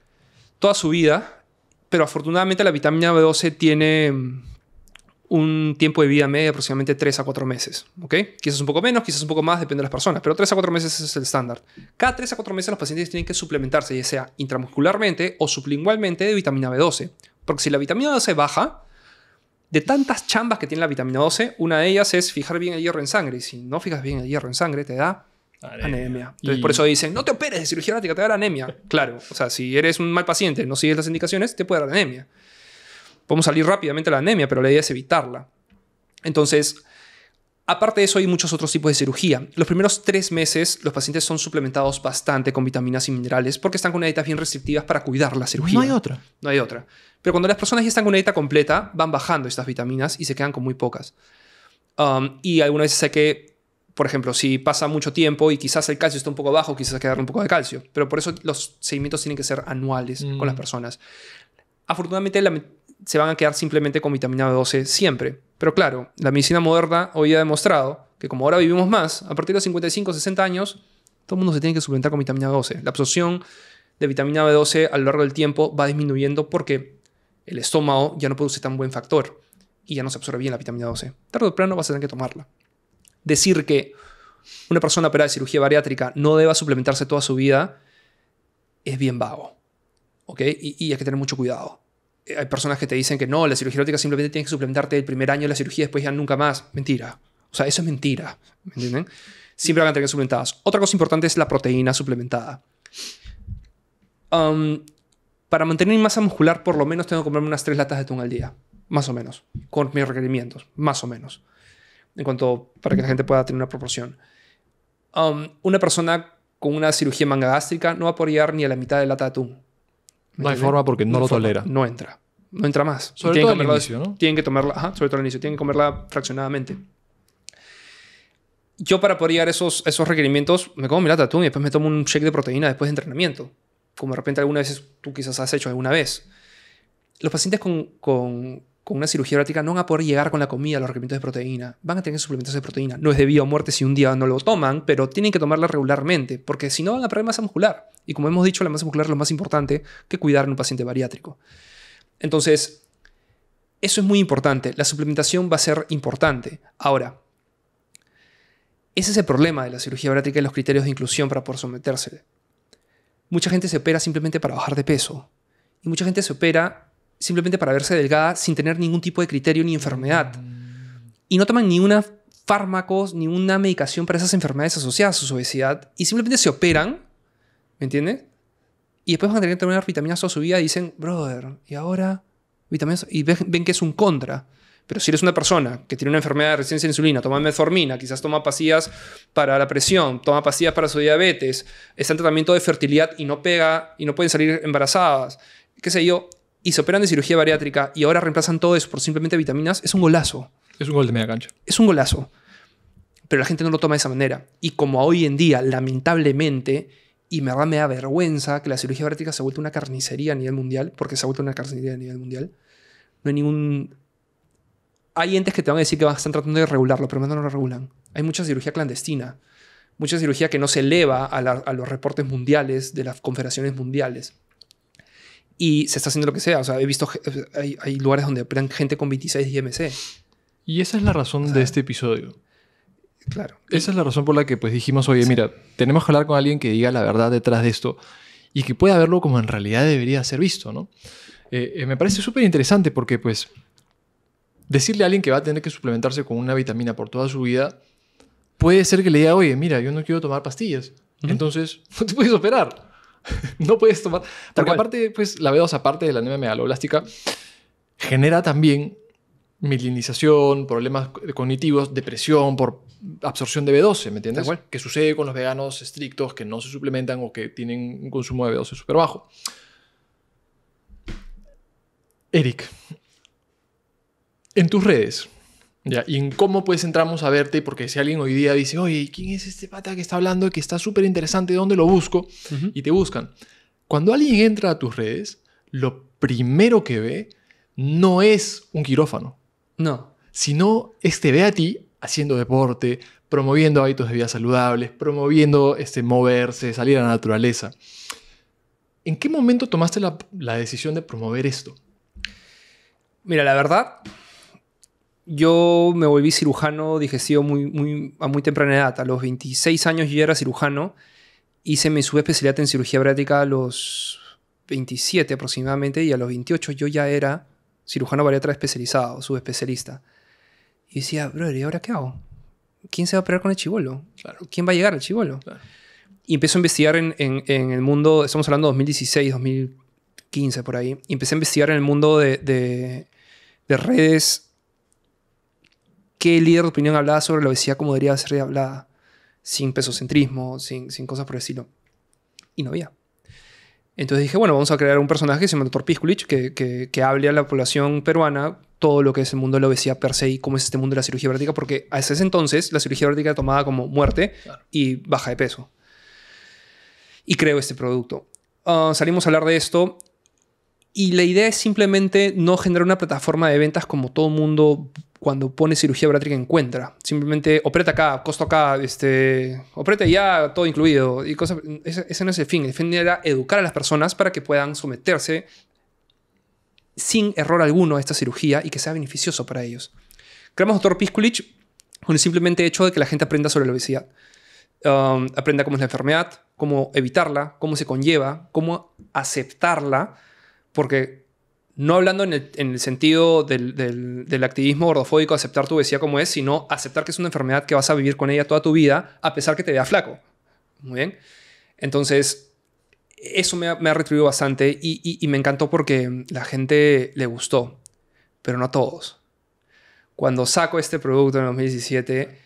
Toda su vida, pero afortunadamente la vitamina B12 tiene un tiempo de vida media de aproximadamente 3 a 4 meses. ¿Ok? Quizás un poco menos, quizás un poco más, depende de las personas, pero 3 a 4 meses es el estándar. Cada 3 a 4 meses los pacientes tienen que suplementarse, ya sea intramuscularmente o sublingualmente, de vitamina B12. Porque si la vitamina B12 baja, de tantas chambas que tiene la vitamina B12, una de ellas es fijar bien el hierro en sangre. Y si no fijas bien el hierro en sangre, te da anemia. Entonces, por eso dicen, no te operes de cirugía bariátrica, te va a dar anemia. Claro, o sea, si eres un mal paciente, no sigues las indicaciones, te puede dar anemia. Podemos salir rápidamente de la anemia, pero la idea es evitarla. Entonces, aparte de eso, hay muchos otros tipos de cirugía. Los primeros 3 meses, los pacientes son suplementados bastante con vitaminas y minerales porque están con una dieta bien restrictivas para cuidar la cirugía. No hay otra. No hay otra. Pero cuando las personas ya están con una dieta completa, van bajando estas vitaminas y se quedan con muy pocas. Y algunas veces hay que, por ejemplo, si pasa mucho tiempo y quizás el calcio está un poco bajo, quizás hay que darle un poco de calcio. Pero por eso los seguimientos tienen que ser anuales con las personas. Afortunadamente, se van a quedar simplemente con vitamina B12 siempre. Pero claro, la medicina moderna hoy ha demostrado que como ahora vivimos más, a partir de los 55, 60 años, todo el mundo se tiene que suplementar con vitamina B12. La absorción de vitamina B12 a lo largo del tiempo va disminuyendo porque el estómago ya no produce tan buen factor y ya no se absorbe bien la vitamina B12. Tarde o temprano vas a tener que tomarla. Decir que una persona operada de cirugía bariátrica no deba suplementarse toda su vida es bien vago. ¿Ok? Y hay que tener mucho cuidado. Hay personas que te dicen que no, la cirugía bariátrica simplemente tienes que suplementarte el primer año de la cirugía y después ya nunca más. Mentira. O sea, eso es mentira. ¿Me entienden? Siempre van a tener que suplementadas. Otra cosa importante es la proteína suplementada. Para mantener mi masa muscular, por lo menos tengo que comerme unas 3 latas de atún al día. Más o menos. Con mis requerimientos. Más o menos. Para que la gente pueda tener una proporción. Una persona con una cirugía manga gástrica no va a poder llegar ni a la mitad de lata de atún. No hay forma porque no lo tolera. No entra. No entra más. Sobre todo al inicio, ¿no? Tienen que tomarla, sobre todo al inicio. Tienen que comerla fraccionadamente. Yo para poder llegar a esos requerimientos me como mi lata de atún y después me tomo un shake de proteína después de entrenamiento. Como de repente alguna vez tú quizás has hecho alguna vez. Los pacientes con una cirugía bariátrica no van a poder llegar con la comida a los requerimientos de proteína. Van a tener que suplementarse de proteína. No es de vida o muerte si un día no lo toman, pero tienen que tomarla regularmente, porque si no van a perder masa muscular. Y como hemos dicho, la masa muscular es lo más importante que cuidar en un paciente bariátrico. Entonces, eso es muy importante. La suplementación va a ser importante. Ahora, ese es el problema de la cirugía bariátrica y los criterios de inclusión para poder someterse. Mucha gente se opera simplemente para bajar de peso. Y mucha gente se opera simplemente para verse delgada sin tener ningún tipo de criterio ni enfermedad. Y no toman ni una fármacos, ni una medicación para esas enfermedades asociadas a su obesidad. Y simplemente se operan, ¿me entiendes? Y después van a tener que tomar vitaminas toda su vida y dicen, brother, ¿y ahora? Vitaminas. Y ven que es un contra. Pero si eres una persona que tiene una enfermedad de resistencia a la insulina, toma metformina, quizás toma pastillas para la presión, toma pastillas para su diabetes, está en tratamiento de fertilidad y no pega y no pueden salir embarazadas, qué sé yo, y se operan de cirugía bariátrica y ahora reemplazan todo eso por simplemente vitaminas, es un golazo. Es un gol de media cancha. Es un golazo. Pero la gente no lo toma de esa manera. Y como hoy en día, lamentablemente, y me da vergüenza que la cirugía bariátrica se ha vuelto una carnicería a nivel mundial, porque se ha vuelto una carnicería a nivel mundial, no hay ningún... Hay entes que te van a decir que están tratando de regularlo, pero no lo regulan. Hay mucha cirugía clandestina. Mucha cirugía que no se eleva a los reportes mundiales de las confederaciones mundiales. Y se está haciendo lo que sea. O sea, he visto... Hay lugares donde operan gente con 26 IMC. Y esa es la razón de este episodio. Claro. Esa es la razón por la que pues, dijimos, oye, mira, tenemos que hablar con alguien que diga la verdad detrás de esto y que pueda verlo como en realidad debería ser visto, ¿no? Me parece súper interesante porque, pues... Decirle a alguien que va a tener que suplementarse con una vitamina por toda su vida puede ser que le diga, oye, mira, yo no quiero tomar pastillas. Entonces, no te puedes operar. No puedes tomar... Porque aparte, pues, la B2, aparte de la anemia megaloblástica, genera también mielinización, problemas cognitivos, depresión por absorción de B12, ¿me entiendes? Que sucede con los veganos estrictos que no se suplementan o que tienen un consumo de B12 súper bajo. Eric... En tus redes, ¿ya? Y en cómo pues entramos a verte, porque si alguien hoy día dice, oye, ¿quién es este pata que está hablando que está súper interesante? ¿Dónde lo busco? Y te buscan. Cuando alguien entra a tus redes, lo primero que ve no es un quirófano. No. Sino te ve a ti haciendo deporte, promoviendo hábitos de vida saludables, promoviendo moverse, salir a la naturaleza. ¿En qué momento tomaste la decisión de promover esto? Mira, la verdad, yo me volví cirujano digestivo a muy temprana edad. A los 26 años yo ya era cirujano. Hice mi subespecialidad en cirugía bariátrica a los 27 aproximadamente, y a los 28 yo ya era cirujano bariatra especializado, subespecialista. Y decía, brother, ¿y ahora qué hago? ¿Quién se va a operar con el chibolo? Claro. ¿Quién va a llegar al chibolo? Claro. Y empecé a investigar en el mundo, estamos hablando de 2016, 2015 por ahí, y empecé a investigar en el mundo de redes qué líder de opinión hablaba sobre la obesidad como debería ser hablada, sin pesocentrismo, sin cosas por el estilo. Y no había. Entonces dije, bueno, vamos a crear un personaje que se llama Dr. Piskulich, que hable a la población peruana todo lo que es el mundo de la obesidad per se y cómo es este mundo de la cirugía bariátrica, porque hasta ese entonces la cirugía bariátrica era tomada como muerte y baja de peso. Y creo este producto. Salimos a hablar de esto y la idea es simplemente no generar una plataforma de ventas como todo mundo cuando pone cirugía bariátrica encuentra. Simplemente opereta acá, costo acá, opereta ya, todo incluido. Y cosas. Ese no es el fin. El fin era educar a las personas para que puedan someterse sin error alguno a esta cirugía y que sea beneficioso para ellos. Creamos Dr. Piskulich con el simplemente hecho de que la gente aprenda sobre la obesidad. Aprenda cómo es la enfermedad, cómo evitarla, cómo se conlleva, cómo aceptarla, porque no hablando en el sentido del activismo gordofóbico, aceptar tu obesidad como es, sino aceptar que es una enfermedad que vas a vivir con ella toda tu vida, a pesar que te vea flaco. Muy bien. Entonces, eso me ha retribuido bastante y me encantó porque la gente le gustó, pero no a todos. Cuando saco este producto en 2017,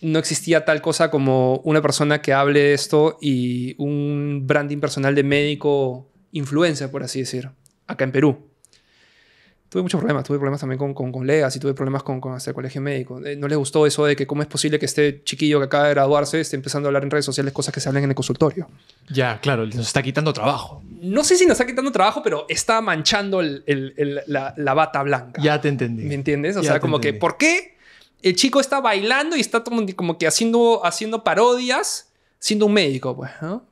no existía tal cosa como una persona que hable de esto y un branding personal de médico influencer, por así decir, acá en Perú. Tuve muchos problemas. Tuve problemas también con colegas y tuve problemas con hasta el colegio médico. No les gustó eso de que cómo es posible que este chiquillo que acaba de graduarse esté empezando a hablar en redes sociales cosas que se hablan en el consultorio. Ya, claro, nos está quitando trabajo. No sé si nos está quitando trabajo, pero está manchando la bata blanca. Ya te entendí. ¿Me entiendes? O ya sea, como entendí. que, ¿por qué el chico está bailando y está como que haciendo parodias siendo un médico? Pues, ¿no?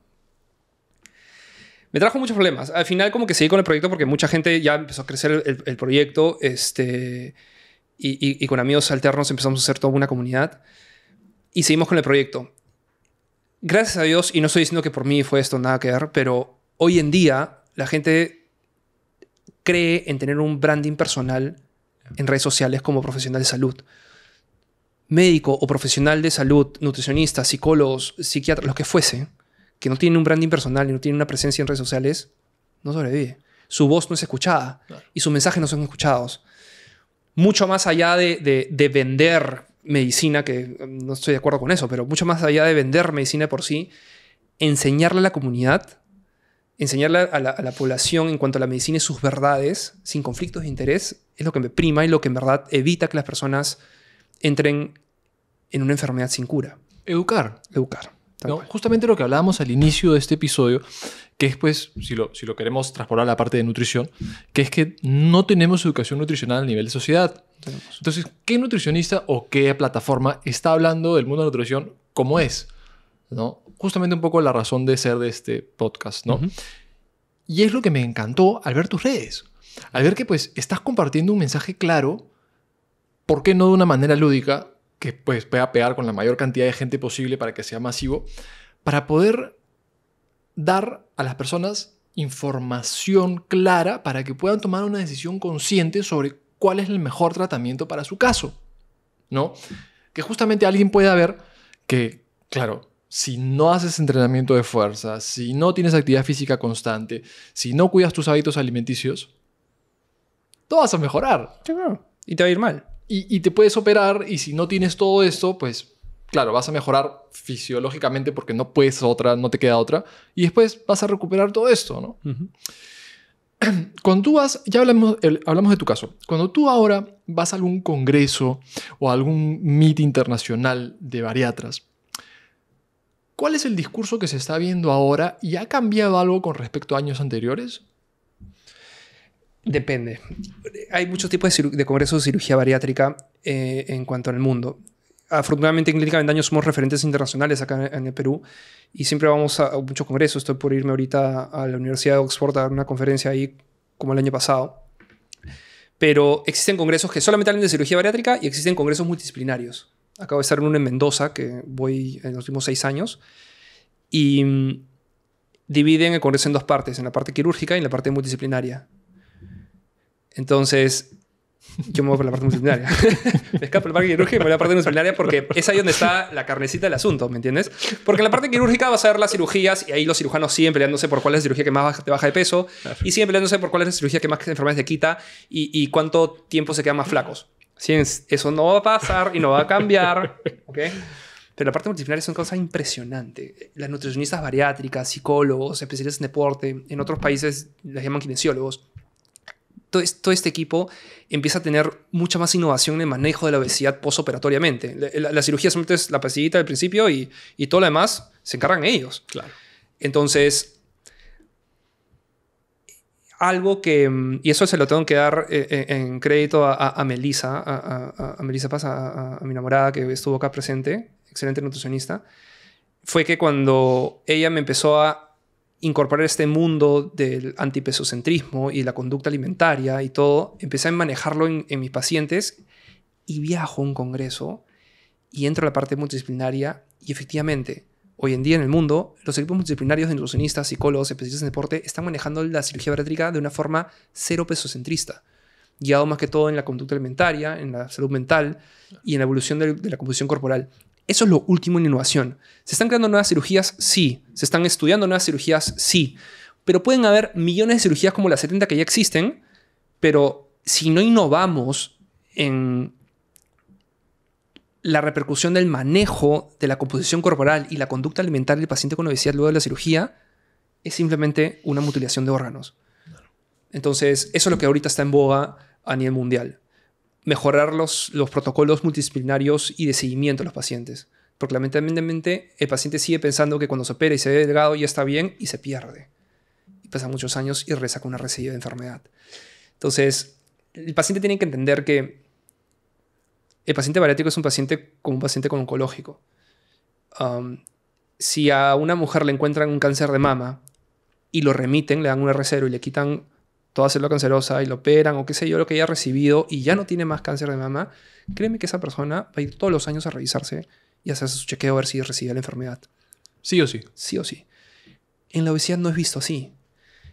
Me trajo muchos problemas. Al final como que seguí con el proyecto porque mucha gente ya empezó a crecer el proyecto y con amigos alternos empezamos a hacer toda una comunidad y seguimos con el proyecto. Gracias a Dios, y no estoy diciendo que por mí fue esto, nada que ver, pero hoy en día la gente cree en tener un branding personal en redes sociales como profesional de salud. Médico o profesional de salud, nutricionistas, psicólogos, psiquiatras, lo que fuese, que no tiene un branding personal y no tiene una presencia en redes sociales, no sobrevive. Su voz no es escuchada y sus mensajes no son escuchados. Mucho más allá de vender medicina, que no estoy de acuerdo con eso, pero mucho más allá de vender medicina por sí, enseñarle a la comunidad, enseñarle a la población en cuanto a la medicina y sus verdades, sin conflictos de interés, es lo que me prima y lo que en verdad evita que las personas entren en una enfermedad sin cura. Educar. ¿No? Justamente lo que hablábamos al inicio de este episodio, que es pues, si lo queremos transportar a la parte de nutrición, que es que no tenemos educación nutricional a nivel de sociedad. Entonces, ¿qué nutricionista o qué plataforma está hablando del mundo de la nutrición como es? ¿No? Justamente un poco la razón de ser de este podcast, ¿no? Y es lo que me encantó al ver tus redes. Al ver que pues estás compartiendo un mensaje claro, ¿por qué no de una manera lúdica, que pues pueda pegar con la mayor cantidad de gente posible para que sea masivo, para poder dar a las personas información clara para que puedan tomar una decisión consciente sobre cuál es el mejor tratamiento para su caso, ¿no? Que justamente alguien pueda ver que, claro, si no haces entrenamiento de fuerza, si no tienes actividad física constante, si no cuidas tus hábitos alimenticios, no vas a mejorar. Y te va a ir mal. Y te puedes operar y si no tienes todo esto, pues claro, vas a mejorar fisiológicamente porque no puedes no te queda otra. Y después vas a recuperar todo esto, ¿no? Cuando tú vas, ya hablamos de tu caso. Cuando tú ahora vas a algún congreso o a algún meet internacional de bariatras, ¿cuál es el discurso que se está viendo ahora y ha cambiado algo con respecto a años anteriores? Depende. Hay muchos tipos de congresos de cirugía bariátrica en cuanto al mundo. afortunadamente en Clínica Avendaño somos referentes internacionales acá en el Perú y siempre vamos a muchos congresos. Estoy por irme ahorita a la Universidad de Oxford a dar una conferencia ahí como el año pasado. Pero existen congresos que solamente hablan de cirugía bariátrica y existen congresos multidisciplinarios. Acabo de estar en uno en Mendoza, que voy en los últimos 6 años, y dividen el congreso en 2 partes, en la parte quirúrgica y en la parte multidisciplinaria. Entonces, yo me voy por la parte multidisciplinaria. Me escapo de la parte quirúrgica y me voy a la parte multidisciplinaria porque es ahí donde está la carnecita del asunto, ¿me entiendes? Porque en la parte quirúrgica vas a ver las cirugías y ahí los cirujanos siguen peleándose por cuál es la cirugía que más te baja de peso, claro, y siguen peleándose por cuál es la cirugía que más enfermedades te quita y cuánto tiempo se quedan más flacos. ¿Sí? Eso no va a pasar y no va a cambiar, ¿ok? Pero la parte multidisciplinaria es una cosa impresionante. Las nutricionistas bariátricas, psicólogos, especialistas en deporte, en otros países les llaman kinesiólogos. Todo este equipo empieza a tener mucha más innovación en el manejo de la obesidad postoperatoriamente. La cirugía solamente es la pastillita al principio y todo lo demás se encargan ellos. Claro. Entonces, algo que... Y eso se lo tengo que dar en crédito a Melissa, a Melissa Paz, a mi enamorada que estuvo acá presente, excelente nutricionista, fue que cuando ella me empezó a incorporar este mundo del antipesocentrismo y la conducta alimentaria y todo, empecé a manejarlo en mis pacientes y viajo a un congreso y entro a la parte multidisciplinaria y efectivamente, hoy en día en el mundo, los equipos multidisciplinarios de nutricionistas, psicólogos, especialistas en deporte están manejando la cirugía bariátrica de una forma cero pesocentrista, guiado más que todo en la conducta alimentaria, en la salud mental y en la evolución de la composición corporal. Eso es lo último en innovación. ¿Se están creando nuevas cirugías? Sí. ¿Se están estudiando nuevas cirugías? Sí. Pero pueden haber millones de cirugías como las 70 que ya existen, pero si no innovamos en la repercusión del manejo de la composición corporal y la conducta alimentaria del paciente con obesidad luego de la cirugía, es simplemente una mutilación de órganos. Entonces, eso es lo que ahorita está en boga a nivel mundial. Mejorar los protocolos multidisciplinarios y de seguimiento a los pacientes. Porque lamentablemente el paciente sigue pensando que cuando se opera y se ve delgado ya está bien y se pierde. Y pasan muchos años y resaca una recidiva de enfermedad. Entonces, el paciente tiene que entender que el paciente bariátrico es un paciente como un paciente con oncológico. Si a una mujer le encuentran un cáncer de mama y lo remiten, le dan un R0 y le quitan toda célula cancerosa y lo operan o qué sé yo, lo que haya recibido y ya no tiene más cáncer de mama, créeme que esa persona va a ir todos los años a revisarse y a hacerse su chequeo a ver si recibe la enfermedad. Sí o sí. Sí o sí. En la obesidad no es visto así.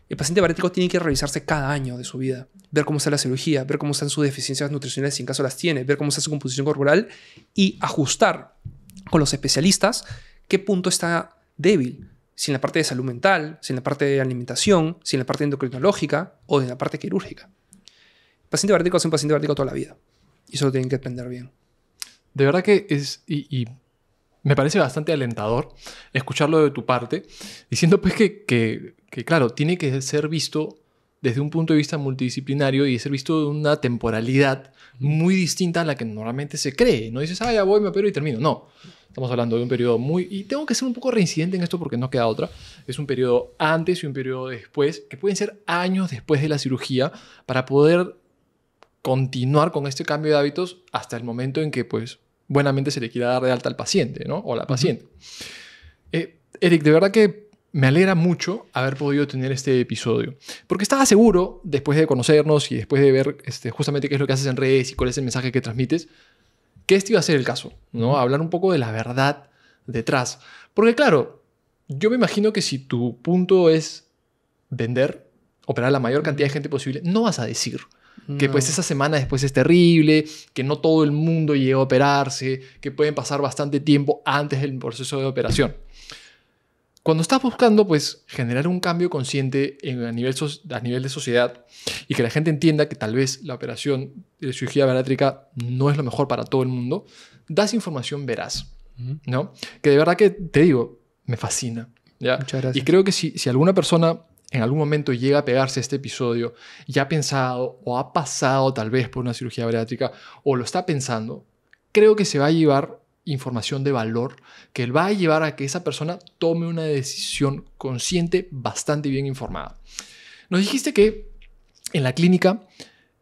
El paciente bariátrico tiene que revisarse cada año de su vida, ver cómo está la cirugía, ver cómo están sus deficiencias nutricionales si en caso las tiene, ver cómo está su composición corporal y ajustar con los especialistas qué punto está débil. Si en la parte de salud mental, si en la parte de alimentación, si en la parte endocrinológica o en la parte quirúrgica. El paciente bariátrico es un paciente bariátrico toda la vida. Y eso lo tienen que aprender bien. De verdad que es... Y me parece bastante alentador escucharlo de tu parte, diciendo pues que claro, tiene que ser visto desde un punto de vista multidisciplinario y ser visto de una temporalidad muy distinta a la que normalmente se cree. No dices, ya voy, me opero y termino. No. Estamos hablando de un periodo muy... Y tengo que ser un poco reincidente en esto porque no queda otra. Es un periodo antes y un periodo después, que pueden ser años después de la cirugía, para poder continuar con este cambio de hábitos hasta el momento en que, pues, buenamente se le quiera dar de alta al paciente, ¿no? O a la paciente. Eric, de verdad que me alegra mucho haber podido tener este episodio. Porque estaba seguro, después de conocernos y después de ver justamente qué es lo que haces en redes y cuál es el mensaje que transmites, que este iba a ser el caso, ¿no? Hablar un poco de la verdad detrás. Porque claro, yo me imagino que si tu punto es vender, operar a la mayor cantidad de gente posible, no vas a decir que pues esa semana después es terrible, que no todo el mundo llega a operarse, que pueden pasar bastante tiempo antes del proceso de operación. Cuando estás buscando pues generar un cambio consciente a nivel de sociedad y que la gente entienda que tal vez la operación de cirugía bariátrica no es lo mejor para todo el mundo, das información veraz, ¿no? Que de verdad que, te digo, me fascina, ¿ya? Muchas gracias. Y creo que si alguna persona en algún momento llega a pegarse a este episodio y ha pensado o ha pasado tal vez por una cirugía bariátrica o lo está pensando, creo que se va a llevar información de valor que va a llevar a que esa persona tome una decisión consciente bastante bien informada. Nos dijiste que en la clínica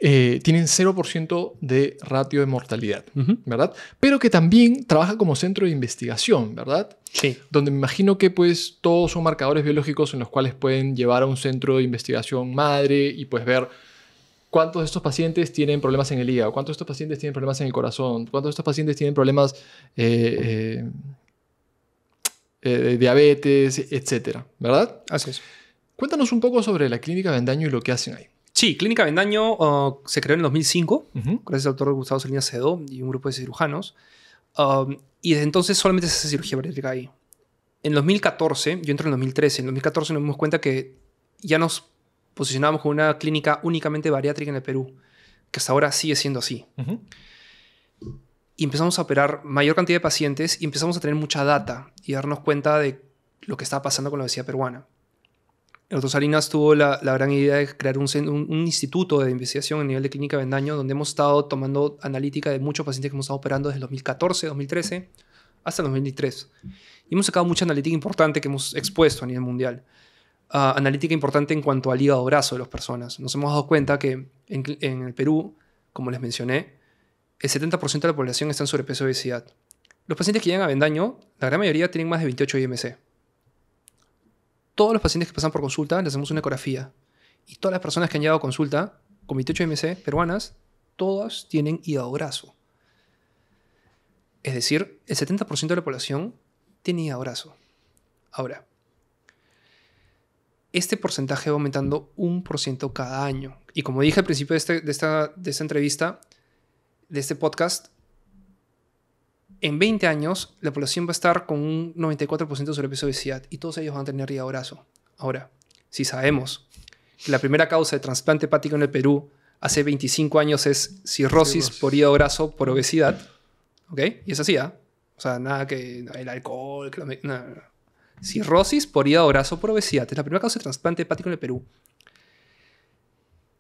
tienen 0% de ratio de mortalidad, ¿verdad? Pero que también trabaja como centro de investigación, ¿verdad? Sí. Donde me imagino que pues todos son marcadores biológicos en los cuales pueden llevar a un centro de investigación madre y pues ver cuántos de estos pacientes tienen problemas en el hígado, cuántos de estos pacientes tienen problemas en el corazón, cuántos de estos pacientes tienen problemas de diabetes, etcétera, ¿verdad? Así es. Cuéntanos un poco sobre la Clínica Avendaño y lo que hacen ahí. Sí, Clínica Avendaño se creó en el 2005, Uh-huh. gracias al doctor Gustavo Salinas Sedó y un grupo de cirujanos. Y desde entonces solamente se hace cirugía bariátrica ahí. En 2014, yo entro en 2013, en 2014 nos dimos cuenta que ya nos posicionábamos como una clínica únicamente bariátrica en el Perú, que hasta ahora sigue siendo así. Uh-huh. Y empezamos a operar mayor cantidad de pacientes y empezamos a tener mucha data y darnos cuenta de lo que estaba pasando con la obesidad peruana. El doctor Salinas tuvo la gran idea de crear un instituto de investigación a nivel de Clínica Avendaño, donde hemos estado tomando analítica de muchos pacientes que hemos estado operando desde el 2014, 2013 hasta el 2023. Y hemos sacado mucha analítica importante que hemos expuesto a nivel mundial. Analítica importante en cuanto al hígado graso de las personas. Nos hemos dado cuenta que en el Perú, como les mencioné, el 70% de la población está en sobrepeso y obesidad. Los pacientes que llegan a Avendaño, la gran mayoría tienen más de 28 IMC. Todos los pacientes que pasan por consulta les hacemos una ecografía. Y todas las personas que han llegado a consulta con 28 IMC peruanas, todas tienen hígado graso. Es decir, el 70% de la población tiene hígado graso. Ahora, este porcentaje va aumentando 1% cada año. Y como dije al principio de esta entrevista, de este podcast, en 20 años la población va a estar con un 94% de sobrepeso y obesidad y todos ellos van a tener hígado graso. Ahora, si sabemos que la primera causa de trasplante hepático en el Perú hace 25 años es cirrosis por hígado graso por obesidad, ¿ok? Y es así, ¿ah? O sea, nada que el alcohol, nada. Cirrosis por hígado graso por obesidad es la primera causa de trasplante hepático en el Perú.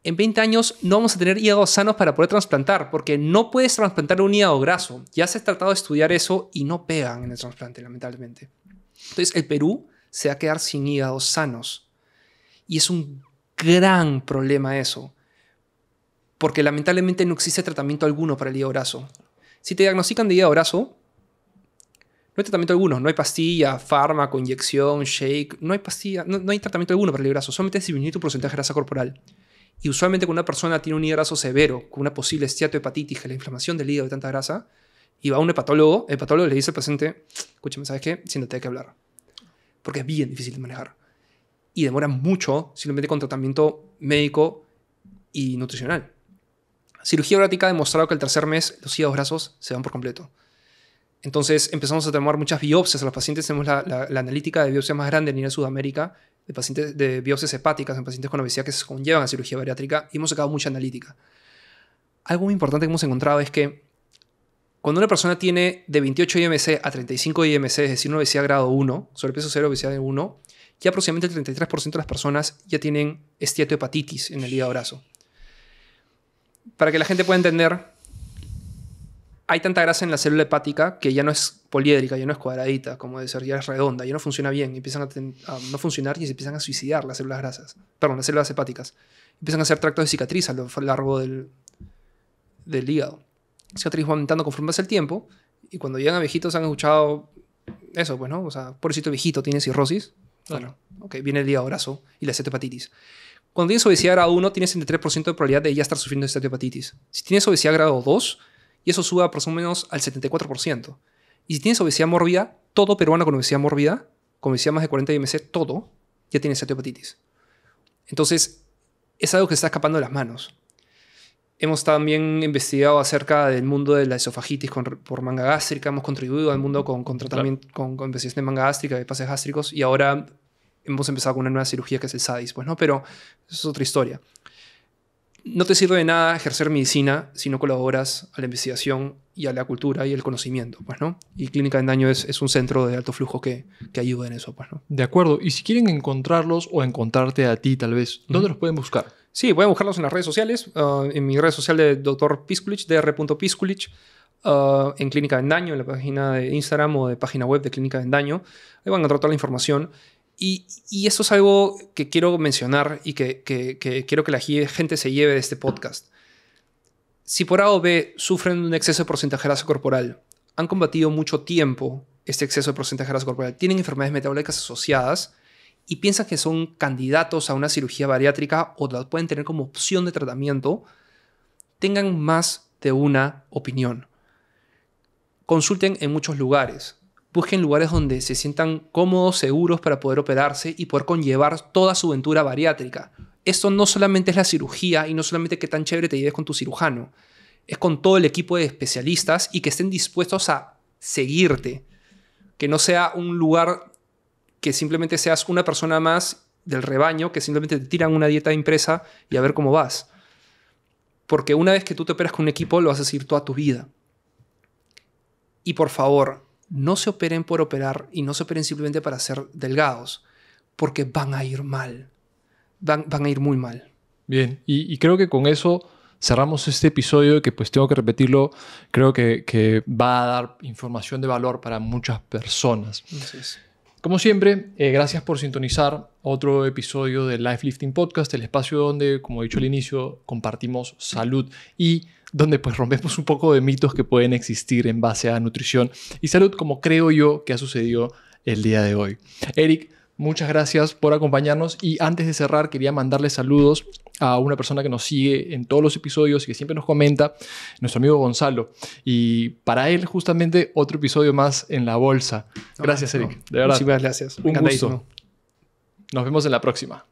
En 20 años no vamos a tener hígados sanos para poder trasplantar, porque no puedes trasplantar un hígado graso. Ya se ha tratado de estudiar eso y no pegan en el trasplante, lamentablemente. Entonces, el Perú se va a quedar sin hígados sanos. Y es un gran problema eso, porque lamentablemente no existe tratamiento alguno para el hígado graso. Si te diagnostican de hígado graso, no hay tratamiento alguno. No hay pastilla, fármaco, inyección, shake. No hay pastilla, no hay tratamiento alguno para el hígado graso. Solamente es disminuir tu porcentaje de grasa corporal. Y usualmente cuando una persona tiene un hígado graso severo, con una posible esteatohepatitis, que es la inflamación del hígado de tanta grasa, y va a un hepatólogo, el hepatólogo le dice al paciente, escúchame, ¿sabes qué? Siéntate, hay que hablar. Porque es bien difícil de manejar. Y demora mucho simplemente con tratamiento médico y nutricional. Cirugía bariátrica ha demostrado que el tercer mes los hígados grasos se van por completo. Entonces empezamos a tomar muchas biopsias a los pacientes. Tenemos la analítica de biopsia más grande a nivel Sudamérica, de pacientes de biopsias hepáticas en pacientes con obesidad que se conllevan a cirugía bariátrica, y hemos sacado mucha analítica. Algo muy importante que hemos encontrado es que cuando una persona tiene de 28 IMC a 35 IMC, es decir, una obesidad grado 1, sobrepeso cero, obesidad de 1, ya aproximadamente el 33% de las personas ya tienen esteatohepatitis en el hígado graso. Para que la gente pueda entender, hay tanta grasa en la célula hepática que ya no es poliédrica, ya no es cuadradita, como de ser, ya es redonda, ya no funciona bien, y empiezan a no funcionar y se empiezan a suicidar las células grasas, perdón, las células hepáticas. Empiezan a hacer tractos de cicatriz a lo largo del hígado. La cicatriz va aumentando conforme pasa el tiempo, y cuando llegan a viejitos han escuchado eso, pues, ¿no? O sea, pobrecito viejito, tiene cirrosis. Bueno, ok, viene el hígado graso y la esteatohepatitis. Cuando tienes obesidad grado 1, tienes el 33% de probabilidad de ya estar sufriendo esteatohepatitis. Si tienes obesidad grado 2, y eso sube por lo menos al 74%. Y si tienes obesidad mórbida, todo peruano con obesidad mórbida, con obesidad más de 40 IMC, todo, ya tiene esteatohepatitis. Entonces, es algo que está escapando de las manos. Hemos también investigado acerca del mundo de la esofagitis por manga gástrica, hemos contribuido al mundo con tratamiento, con investigación de manga gástrica, de pases gástricos, y ahora hemos empezado con una nueva cirugía que es el SADIS, pues, ¿no? Pero eso es otra historia. No te sirve de nada ejercer medicina si no colaboras a la investigación y a la cultura y el conocimiento, pues, ¿no? Y Clínica Avendaño es un centro de alto flujo que ayuda en eso, pues, ¿no? De acuerdo. Y si quieren encontrarlos o encontrarte a ti, tal vez, ¿dónde los pueden buscar? Sí, pueden buscarlos en las redes sociales. En mi red social de Dr. Pisculich, dr.pisculich. En Clínica Avendaño, en la página de Instagram o de página web de Clínica Avendaño. Ahí van a encontrar toda la información. Y esto es algo que quiero mencionar y que quiero que la gente se lleve de este podcast. Si por A o B sufren un exceso de porcentaje de grasa corporal, han combatido mucho tiempo este exceso de porcentaje de grasa corporal, tienen enfermedades metabólicas asociadas y piensan que son candidatos a una cirugía bariátrica o la pueden tener como opción de tratamiento, tengan más de una opinión. Consulten en muchos lugares. Busquen lugares donde se sientan cómodos, seguros para poder operarse y poder conllevar toda su aventura bariátrica. Esto no solamente es la cirugía y no solamente qué tan chévere te lleves con tu cirujano. Es con todo el equipo de especialistas y que estén dispuestos a seguirte. Que no sea un lugar que simplemente seas una persona más del rebaño que simplemente te tiran una dieta impresa y a ver cómo vas. Porque una vez que tú te operas con un equipo, lo vas a seguir toda tu vida. Y por favor, no se operen por operar y no se operen simplemente para ser delgados, porque van a ir mal. Van a ir muy mal. Bien, y creo que con eso cerramos este episodio que pues tengo que repetirlo. Creo que va a dar información de valor para muchas personas. Entonces, como siempre, gracias por sintonizar otro episodio del Life Lifting Podcast, el espacio donde, como he dicho al inicio, compartimos salud y donde pues rompemos un poco de mitos que pueden existir en base a nutrición y salud, como creo yo que ha sucedido el día de hoy. Eric, muchas gracias por acompañarnos y antes de cerrar quería mandarle saludos a una persona que nos sigue en todos los episodios y que siempre nos comenta, nuestro amigo Gonzalo. Y para él justamente otro episodio más en La Bolsa. Gracias, Eric. De verdad. Muchísimas gracias. Un gusto. Nos vemos en la próxima.